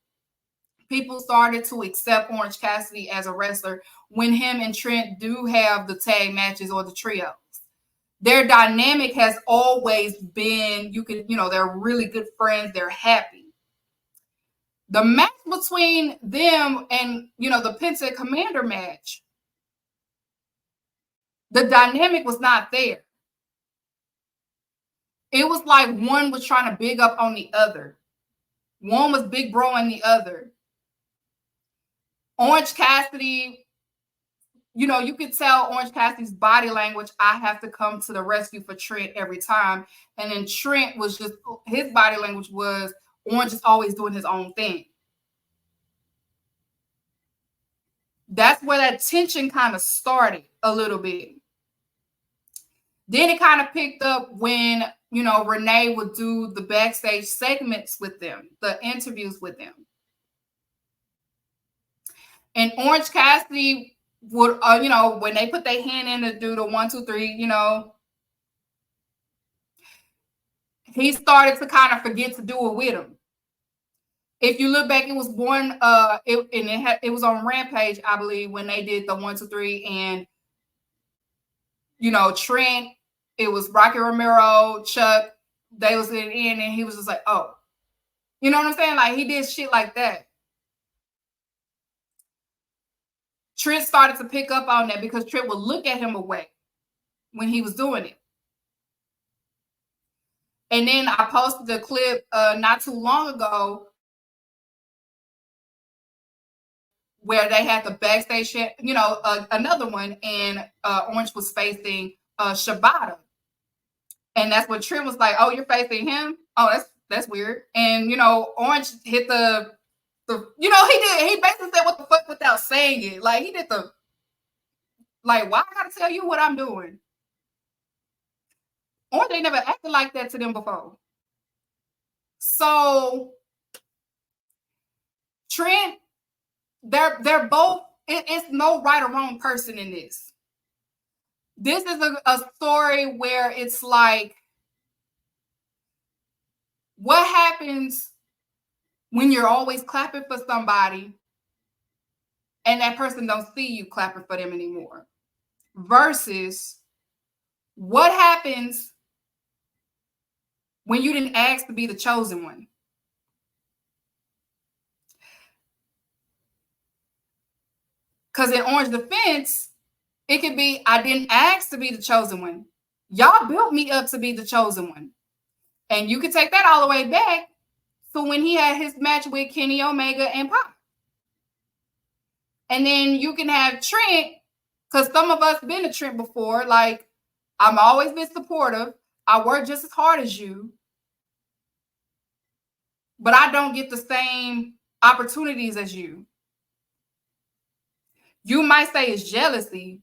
people started to accept Orange Cassidy as a wrestler, when him and Trent do have the tag matches or the trios. Their dynamic has always been, they're really good friends. They're happy. The match between them and, the Penta Commander match, the dynamic was not there. It was like one was trying to big up on the other. One was big broing the other. Orange Cassidy, you could tell Orange Cassidy's body language, I have to come to the rescue for Trent every time. And then Trent was just, his body language was, Orange is always doing his own thing. That's where that tension kind of started a little bit. Then it kind of picked up when, Renee would do the backstage segments with them, the interviews with them. And Orange Cassidy would, when they put their hand in to do the 1, 2, 3, he started to kind of forget to do it with him. If you look back, it was one, it was on Rampage, I believe, when they did the 1, 2, 3, and Trent, it was Rocky Romero, Chuck, they was in, and he was just like, oh, you know what I'm saying? Like, he did shit like that. Trent started to pick up on that because Trent would look at him away when he was doing it. And then I posted a clip not too long ago where they had the backstage, another one, and Orange was facing Shibata. And that's when Trent was like, oh, you're facing him? Oh, that's weird. And, Orange hit the he basically said what the fuck without saying it. Like, he did the, like, why I gotta tell you what I'm doing? Orange ain't never acted like that to them before. So, Trent, they're both, it's no right or wrong person in this. This is a story where it's like, what happens when you're always clapping for somebody and that person don't see you clapping for them anymore? Versus what happens when you didn't ask to be the chosen one? Because in Orange Defense, it could be, I didn't ask to be the chosen one. Y'all built me up to be the chosen one. And you could take that all the way back to when he had his match with Kenny Omega and Pac. And then you can have Trent, because some of us been to Trent before. Like, I'm always been supportive. I work just as hard as you. But I don't get the same opportunities as you. You might say it's jealousy,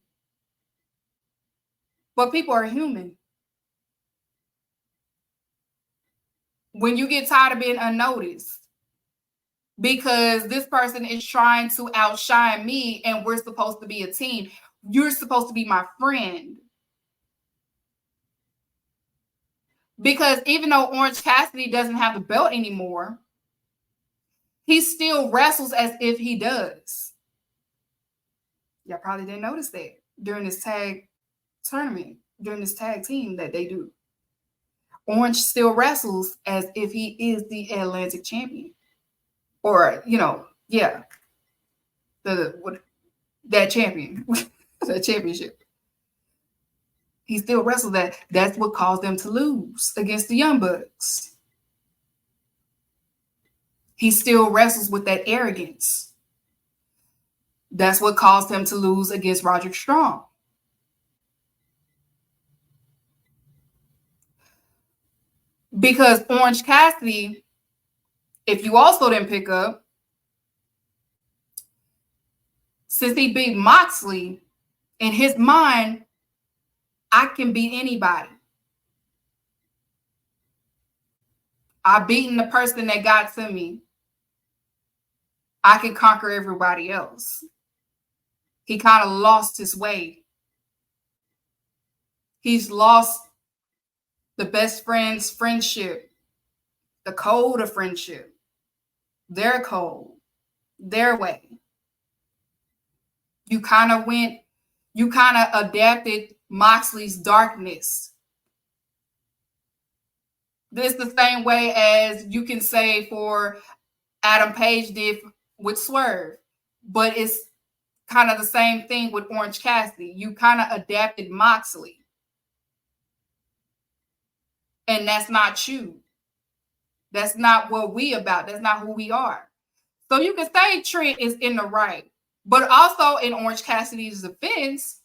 but people are human. When you get tired of being unnoticed, because this person is trying to outshine me and we're supposed to be a team. You're supposed to be my friend. Because even though Orange Cassidy doesn't have the belt anymore, he still wrestles as if he does. Y'all probably didn't notice that during this tag tournament, during this tag team that they do. Orange still wrestles as if he is the Atlantic champion. Or, that champion, that championship. He still wrestles that. That's what caused them to lose against the Young Bucks. He still wrestles with that arrogance. That's what caused him to lose against Roderick Strong. Because Orange Cassidy, if you also didn't pick up, since he beat Moxley, in his mind, I can beat anybody. I've beaten the person that got to me. I can conquer everybody else. He kind of lost his way. He's lost the best friend's friendship, the code of friendship, their code, their way. You kind of adapted Moxley's darkness. This the same way as you can say for Adam Page did with Swerve, but it's kind of the same thing with Orange Cassidy. You kind of adapted Moxley. And that's not you. That's not what we about. That's not who we are. So you can say Trent is in the right. But also in Orange Cassidy's defense,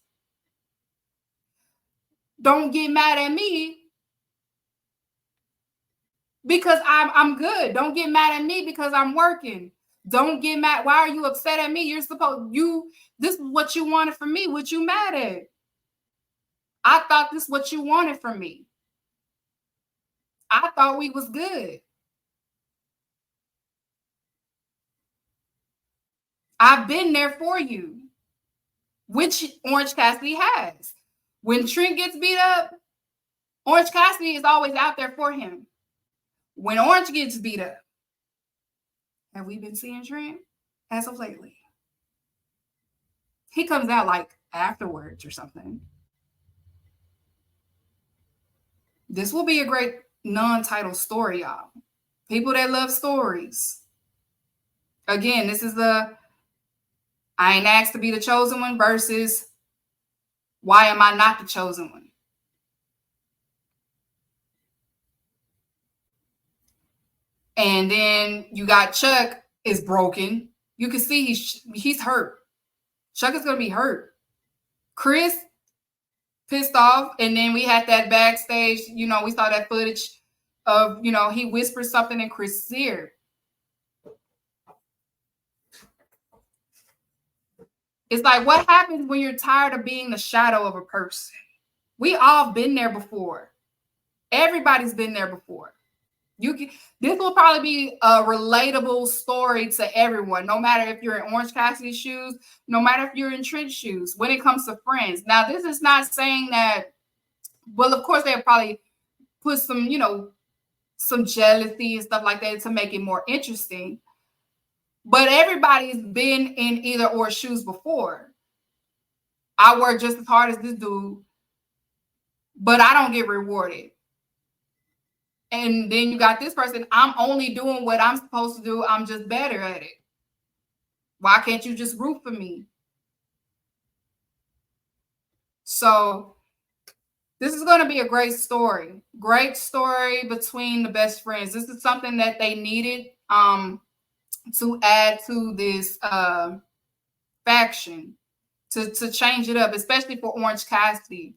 don't get mad at me because I'm good. Don't get mad at me because I'm working. Don't get mad. Why are you upset at me? This is what you wanted from me. What you mad at? I thought this is what you wanted from me. I thought we was good. I've been there for you, which Orange Cassidy has. When Trent gets beat up, Orange Cassidy is always out there for him. When Orange gets beat up, have we been seeing Trent as of lately? He comes out like afterwards or something. This will be a great non-title story, y'all. People that love stories. Again, this is I ain't asked to be the chosen one versus why am I not the chosen one? And then you got Chuck is broken. You can see he's hurt. Chuck is going to be hurt. Chris pissed off. And then we had that backstage, we saw that footage of, he whispered something in Chris' ear. It's like, what happens when you're tired of being the shadow of a person? We all been there before. Everybody's been there before. This will probably be a relatable story to everyone, no matter if you're in Orange Cassidy's shoes, no matter if you're in Trent's shoes, when it comes to friends. Now, this is not saying that, well, of course, they'll probably put some, some jealousy and stuff like that to make it more interesting. But everybody's been in either or shoes before. I work just as hard as this dude, but I don't get rewarded. And then you got this person, I'm only doing what I'm supposed to do. I'm just better at it. Why can't you just root for me? So this is going to be a great story. Great story between the best friends. This is something that they needed to add to this faction, to change it up, especially for Orange Cassidy.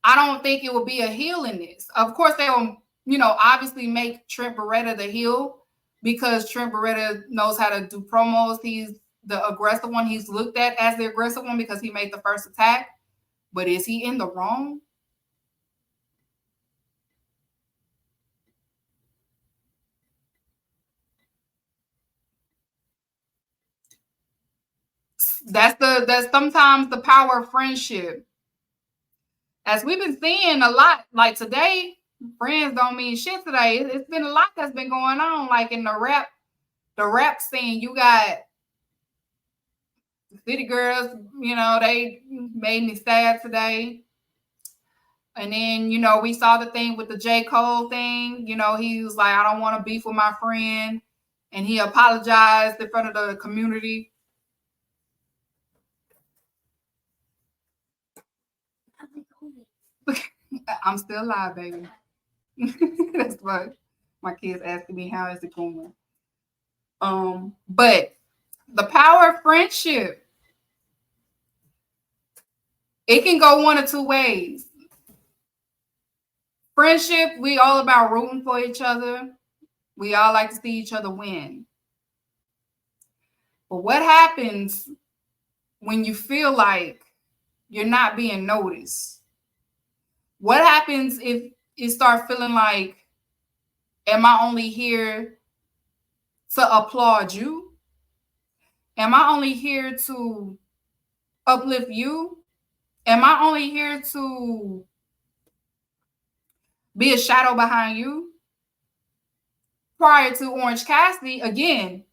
I don't think it will be a heel in this. Of course, they will, obviously make Trent Beretta the heel because Trent Beretta knows how to do promos. He's the aggressive one. He's looked at as the aggressive one because he made the first attack. But is he in the wrong? That's sometimes the power of friendship. As we've been seeing a lot, like today, friends don't mean shit today. It's been a lot that's been going on. Like in the rap scene, you got City Girls, they made me sad today. And then, we saw the thing with the J. Cole thing. He was like, I don't want to beef with my friend. And he apologized in front of the community. I'm still alive, baby. That's what my kids asking me, how is it going? But the power of friendship, it can go one of two ways. Friendship, we all about rooting for each other. We all like to see each other win. But what happens when you feel like you're not being noticed? What happens if you start feeling like, am I only here to applaud you? Am I only here to uplift you? Am I only here to be a shadow behind you? Prior to Orange Cassidy, again,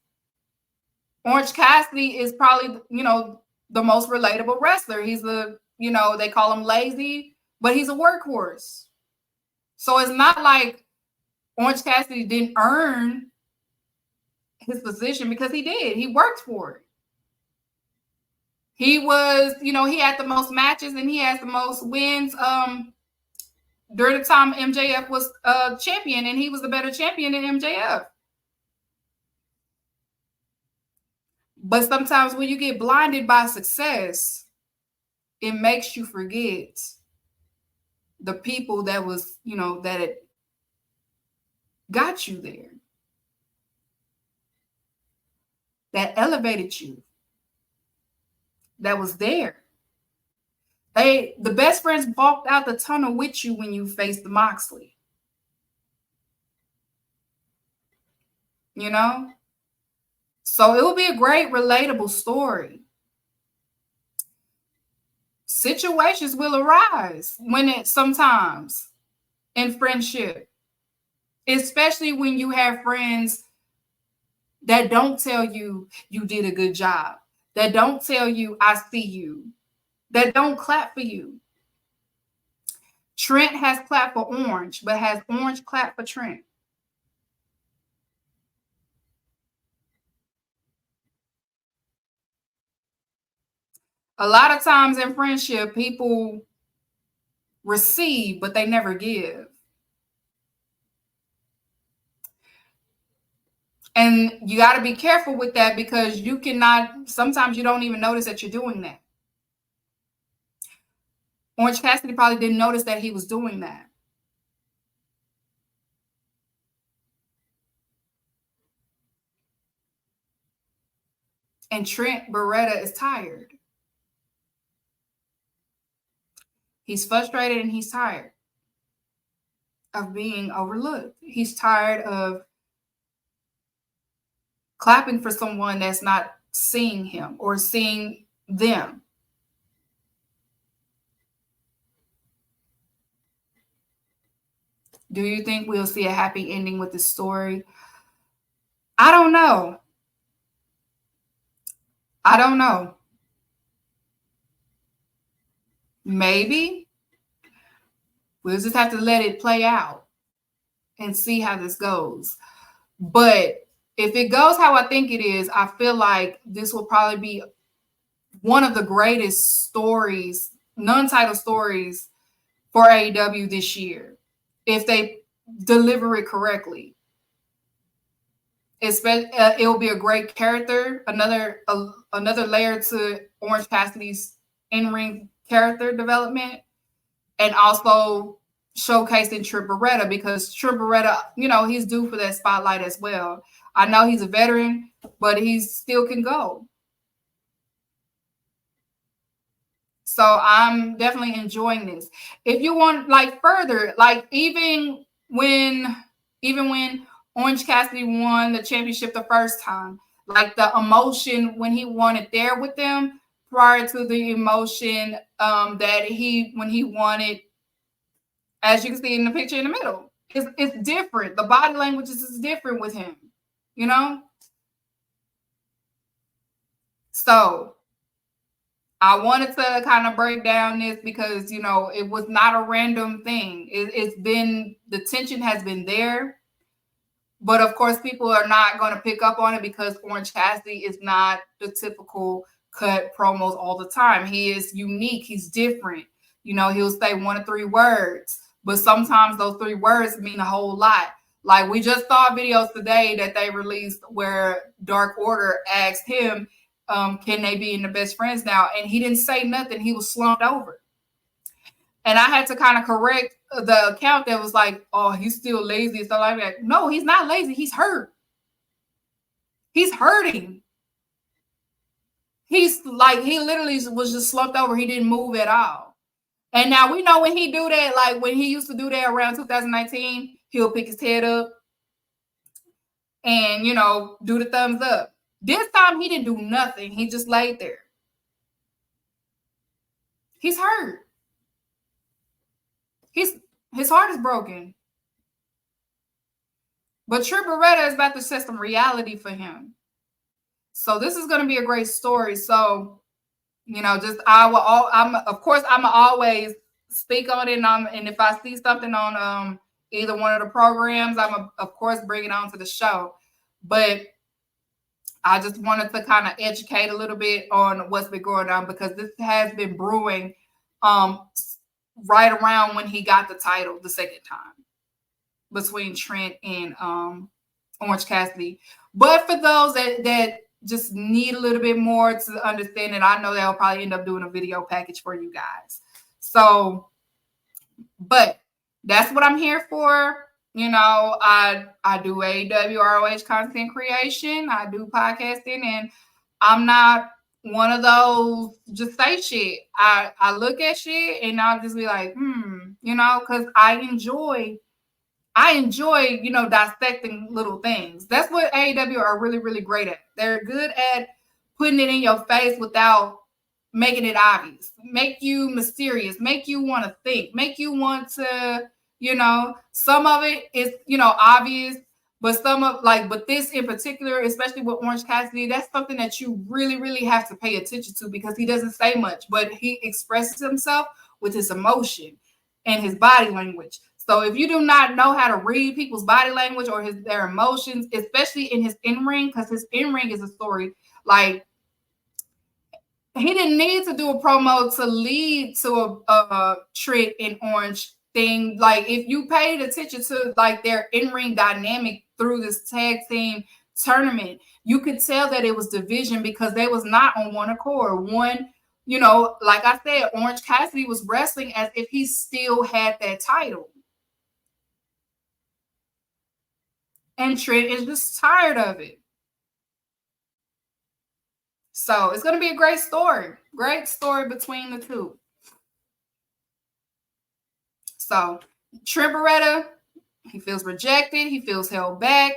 Orange Cassidy is probably, the most relatable wrestler. He's they call him lazy, but he's a workhorse. So it's not like Orange Cassidy didn't earn his position, because he did. He worked for it. He was, he had the most matches and he has the most wins during the time MJF was champion, and he was the better champion than MJF. But sometimes when you get blinded by success, it makes you forget the people that was, that it got you there, that elevated you, that was there. The best friends walked out the tunnel with you when you faced the Moxley. So it will be a great relatable story. Situations will arise sometimes in friendship, especially when you have friends that don't tell you you did a good job, that don't tell you I see you, that don't clap for you. Trent has clapped for Orange, but has Orange clapped for Trent? A lot of times in friendship, people receive, but they never give. And you got to be careful with that, because sometimes you don't even notice that you're doing that. Orange Cassidy probably didn't notice that he was doing that. And Trent Beretta is tired. He's frustrated and he's tired of being overlooked. He's tired of clapping for someone that's not seeing him or seeing them. Do you think we'll see a happy ending with this story? I don't know. Maybe. We'll just have to let it play out and see how this goes. But if it goes how I think it is, I feel like this will probably be one of the greatest stories, non-title stories for AEW this year, if they deliver it correctly. It will be a great character, another layer to Orange Cassidy's in-ring character development, and also showcasing Trent Beretta, because Trent Beretta, he's due for that spotlight as well. I know he's a veteran, but he still can go. So I'm definitely enjoying this. If you want like further, like even when Orange Cassidy won the championship the first time, like the emotion when he won it there with them prior to the emotion that when he won it, as you can see in the picture in the middle, it's different. The body language is different with him, you know? So I wanted to kind of break down this because, you know, it was not a random thing. It's been, the tension has been there. But of course, people are not going to pick up on it because Orange Cassidy is not the typical cut promos all the time. He is unique. He's different. You know, he'll say 1 to 3 words, but sometimes those 3 words mean a whole lot. Like we just saw videos today that they released where Dark Order asked him, can they be in the best friends now? And he didn't say nothing. He was slumped over. And I had to kind of correct the account that was like, oh, he's still lazy and stuff like that. No, he's not lazy. He's hurt. He's hurting. He's like, he literally was just slumped over. He didn't move at all. And now we know when he do that, like when he used to do that around 2019, he'll pick his head up and, you know, do the thumbs up. This time he didn't do nothing. He just laid there. He's hurt. His heart is broken. But Trent Beretta is about to set some reality for him. So this is going to be a great story. So, you know, I'm always speak on it. And if I see something on either one of the programs, I'm of course bring it on to the show. But I just wanted to kind of educate a little bit on what's been going on because this has been brewing right around when he got the title the second time between Trent and Orange Cassidy. But for those that just need a little bit more to understand it, I know they'll probably end up doing a video package for you guys. So, but that's what I'm here for. You know, I do AEW ROH content creation. I do podcasting, and I'm not one of those just say shit. I look at shit and I'll just be like, you know, because I enjoy, you know, dissecting little things. That's what AEW are really, really great at. They're good at putting it in your face without making it obvious, make you mysterious, make you want to think, make you want to, you know, some of it is, you know, obvious, but but this in particular, especially with Orange Cassidy, that's something that you really, really have to pay attention to because he doesn't say much, but he expresses himself with his emotion and his body language. So if you do not know how to read people's body language or their emotions, especially in his in-ring, because his in-ring is a story, like he didn't need to do a promo to lead to a Trent and Orange thing. Like if you paid attention to like their in-ring dynamic through this tag team tournament, you could tell that it was division because they was not on one accord. One, you know, like I said, Orange Cassidy was wrestling as if he still had that title. And Trent is just tired of it. So it's going to be a great story between the two. So Trent Beretta, he feels rejected. He feels held back.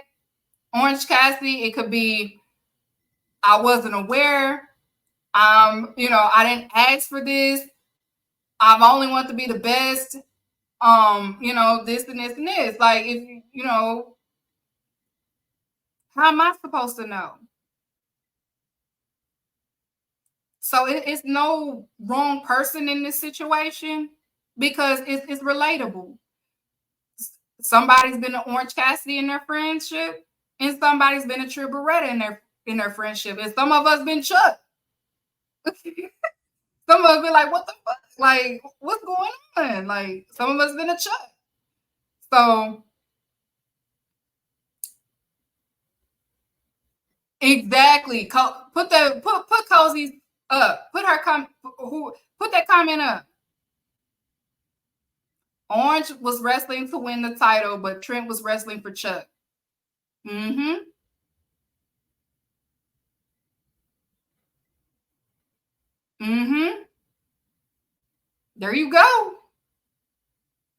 Orange Cassidy, it could be, I wasn't aware. You know, I didn't ask for this. I've only wanted to be the best. You know, this and this and this. Like, if you know, how am I supposed to know? So it's no wrong person in this situation because it's relatable. Somebody's been an Orange Cassidy in their friendship, and somebody's been a Trent Beretta in their friendship, and some of us been Chuck. Some of us be like, what the fuck? Like, what's going on? Like, some of us been a Chuck. So exactly. Put Cozy up. Put that comment up. Orange was wrestling to win the title, but Trent was wrestling for Chuck. Mm-hmm. There you go.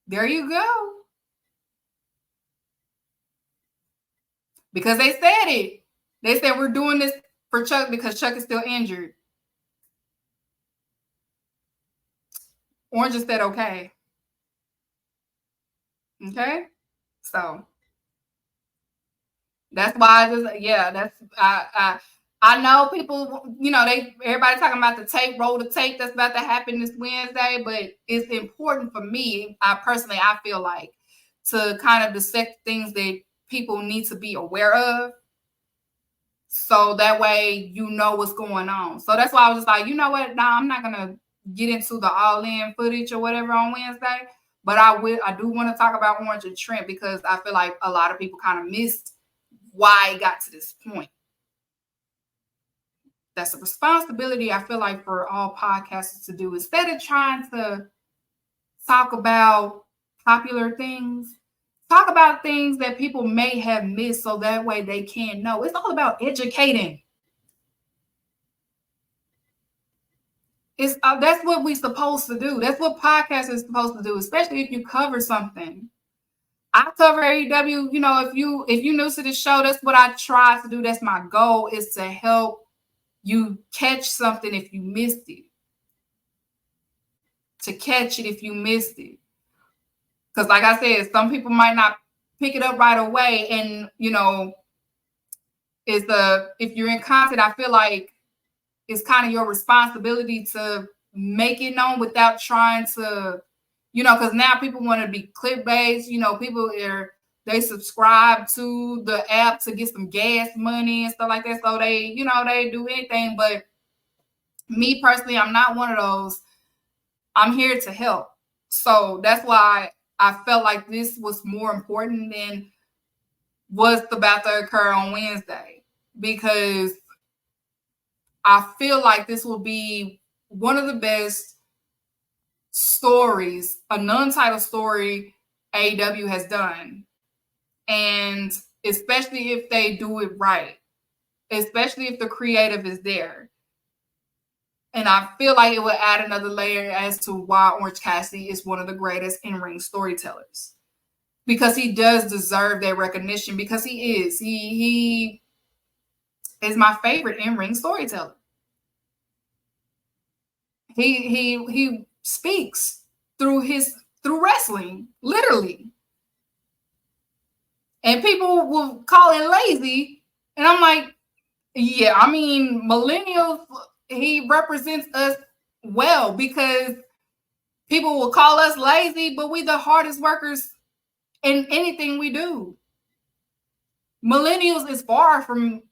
There you go. Because they said it. They said we're doing this for Chuck because Chuck is still injured. Orange just said okay. Okay? So that's why I know people, everybody talking about the tape, roll the tape that's about to happen this Wednesday, but it's important for me, I feel like, to kind of dissect things that people need to be aware of. So that way you know what's going on. So that's why I was just like, you know what? Nah, I'm not gonna get into the all-in footage or whatever on Wednesday. But I do want to talk about Orange and Trent because I feel like a lot of people kind of missed why it got to this point. That's a responsibility I feel like for all podcasters to do. Instead of trying to talk about popular things, talk about things that people may have missed so that way they can know. It's all about educating. That's what we're supposed to do. That's what podcasts are supposed to do, especially if you cover something. I cover AEW. If you new to the show, that's what I try to do. That's my goal, is to help you catch something if you missed it. To catch it if you missed it. Because like I said, some people might not pick it up right away. And, if you're in content, I feel like it's kind of your responsibility to make it known without trying to, because now people want to be click-based. People they subscribe to the app to get some gas money and stuff like that. So they do anything. But me personally, I'm not one of those. I'm here to help. So that's why I felt like this was more important than what's about to occur on Wednesday, because I feel like this will be one of the best stories, a non-title story AEW has done. And especially if they do it right, especially if the creative is there. And I feel like it would add another layer as to why Orange Cassidy is one of the greatest in-ring storytellers. Because he does deserve that recognition, because he is. He is my favorite in-ring storyteller. He speaks through wrestling, literally. And people will call it lazy. And I'm like, yeah, I mean, millennials, he represents us well, because people will call us lazy, but we the hardest workers in anything we do. Millennials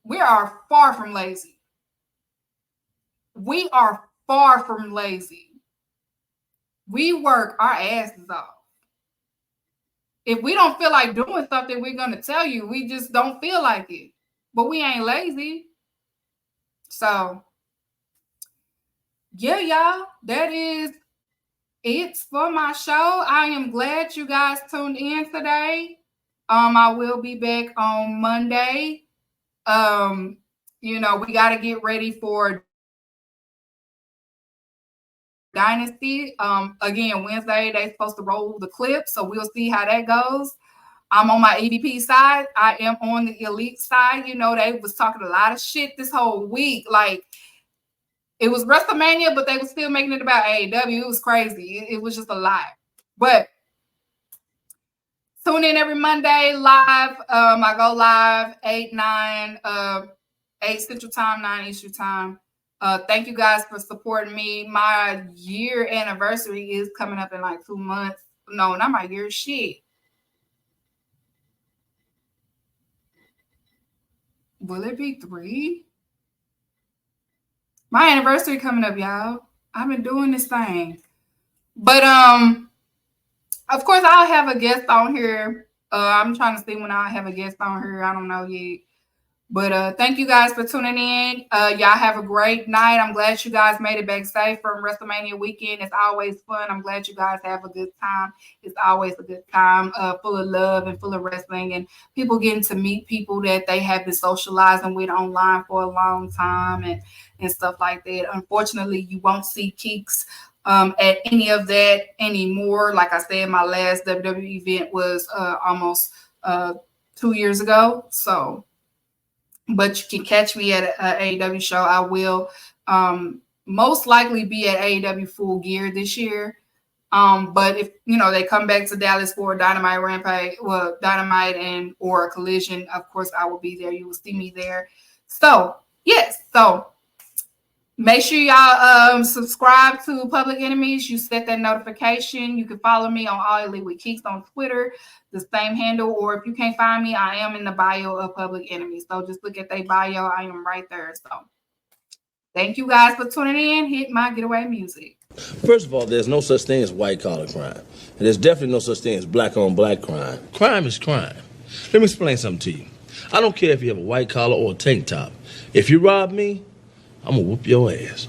we are far from lazy. We are far from lazy. We work our asses off. If we don't feel like doing something, we're going to tell you. We just don't feel like it. But we ain't lazy. So, yeah, y'all, that is it for my show. I am glad you guys tuned in today. I will be back on Monday. We got to get ready for Dynasty. Again, Wednesday, they're supposed to roll the clip, so we'll see how that goes. I'm on my EVP side. I am on the Elite side. They was talking a lot of shit this whole week. Like, it was WrestleMania, but they were still making it about AEW. It was crazy. It was just a lot. But tune in every Monday live. I go live 8 Central Time, 9 Eastern Time. Thank you guys for supporting me. My year anniversary is coming up in like 2 months. No, not my year. Shit. Will it be 3? My anniversary coming up, y'all. I've been doing this thing. But of course, I'll have a guest on here. I'm trying to see when I'll have a guest on here. I don't know yet. But thank you guys for tuning in. Y'all have a great night. I'm glad you guys made it back safe from WrestleMania weekend. It's always fun. I'm glad you guys have a good time. It's always a good time, full of love and full of wrestling, and people getting to meet people that they have been socializing with online for a long time and stuff like that. Unfortunately, you won't see Keeks at any of that anymore. Like I said, my last WWE event was almost 2 years ago. So, but you can catch me at an AEW show. I will most likely be at AEW Full Gear this year. But if they come back to Dallas for Dynamite Rampage, well, Dynamite and or a Collision, of course I will be there. You will see me there. So yes, so make sure y'all subscribe to Public Enemies. You set that notification. You can follow me on All Elite with Keeks on Twitter, the same handle. Or if you can't find me, I am in the bio of Public Enemies. So just look at their bio. I am right there. So thank you guys for tuning in. Hit my getaway music. First of all, there's no such thing as white-collar crime. And there's definitely no such thing as black-on-black crime. Crime is crime. Let me explain something to you. I don't care if you have a white collar or a tank top. If you rob me, I'm gonna whoop your ass.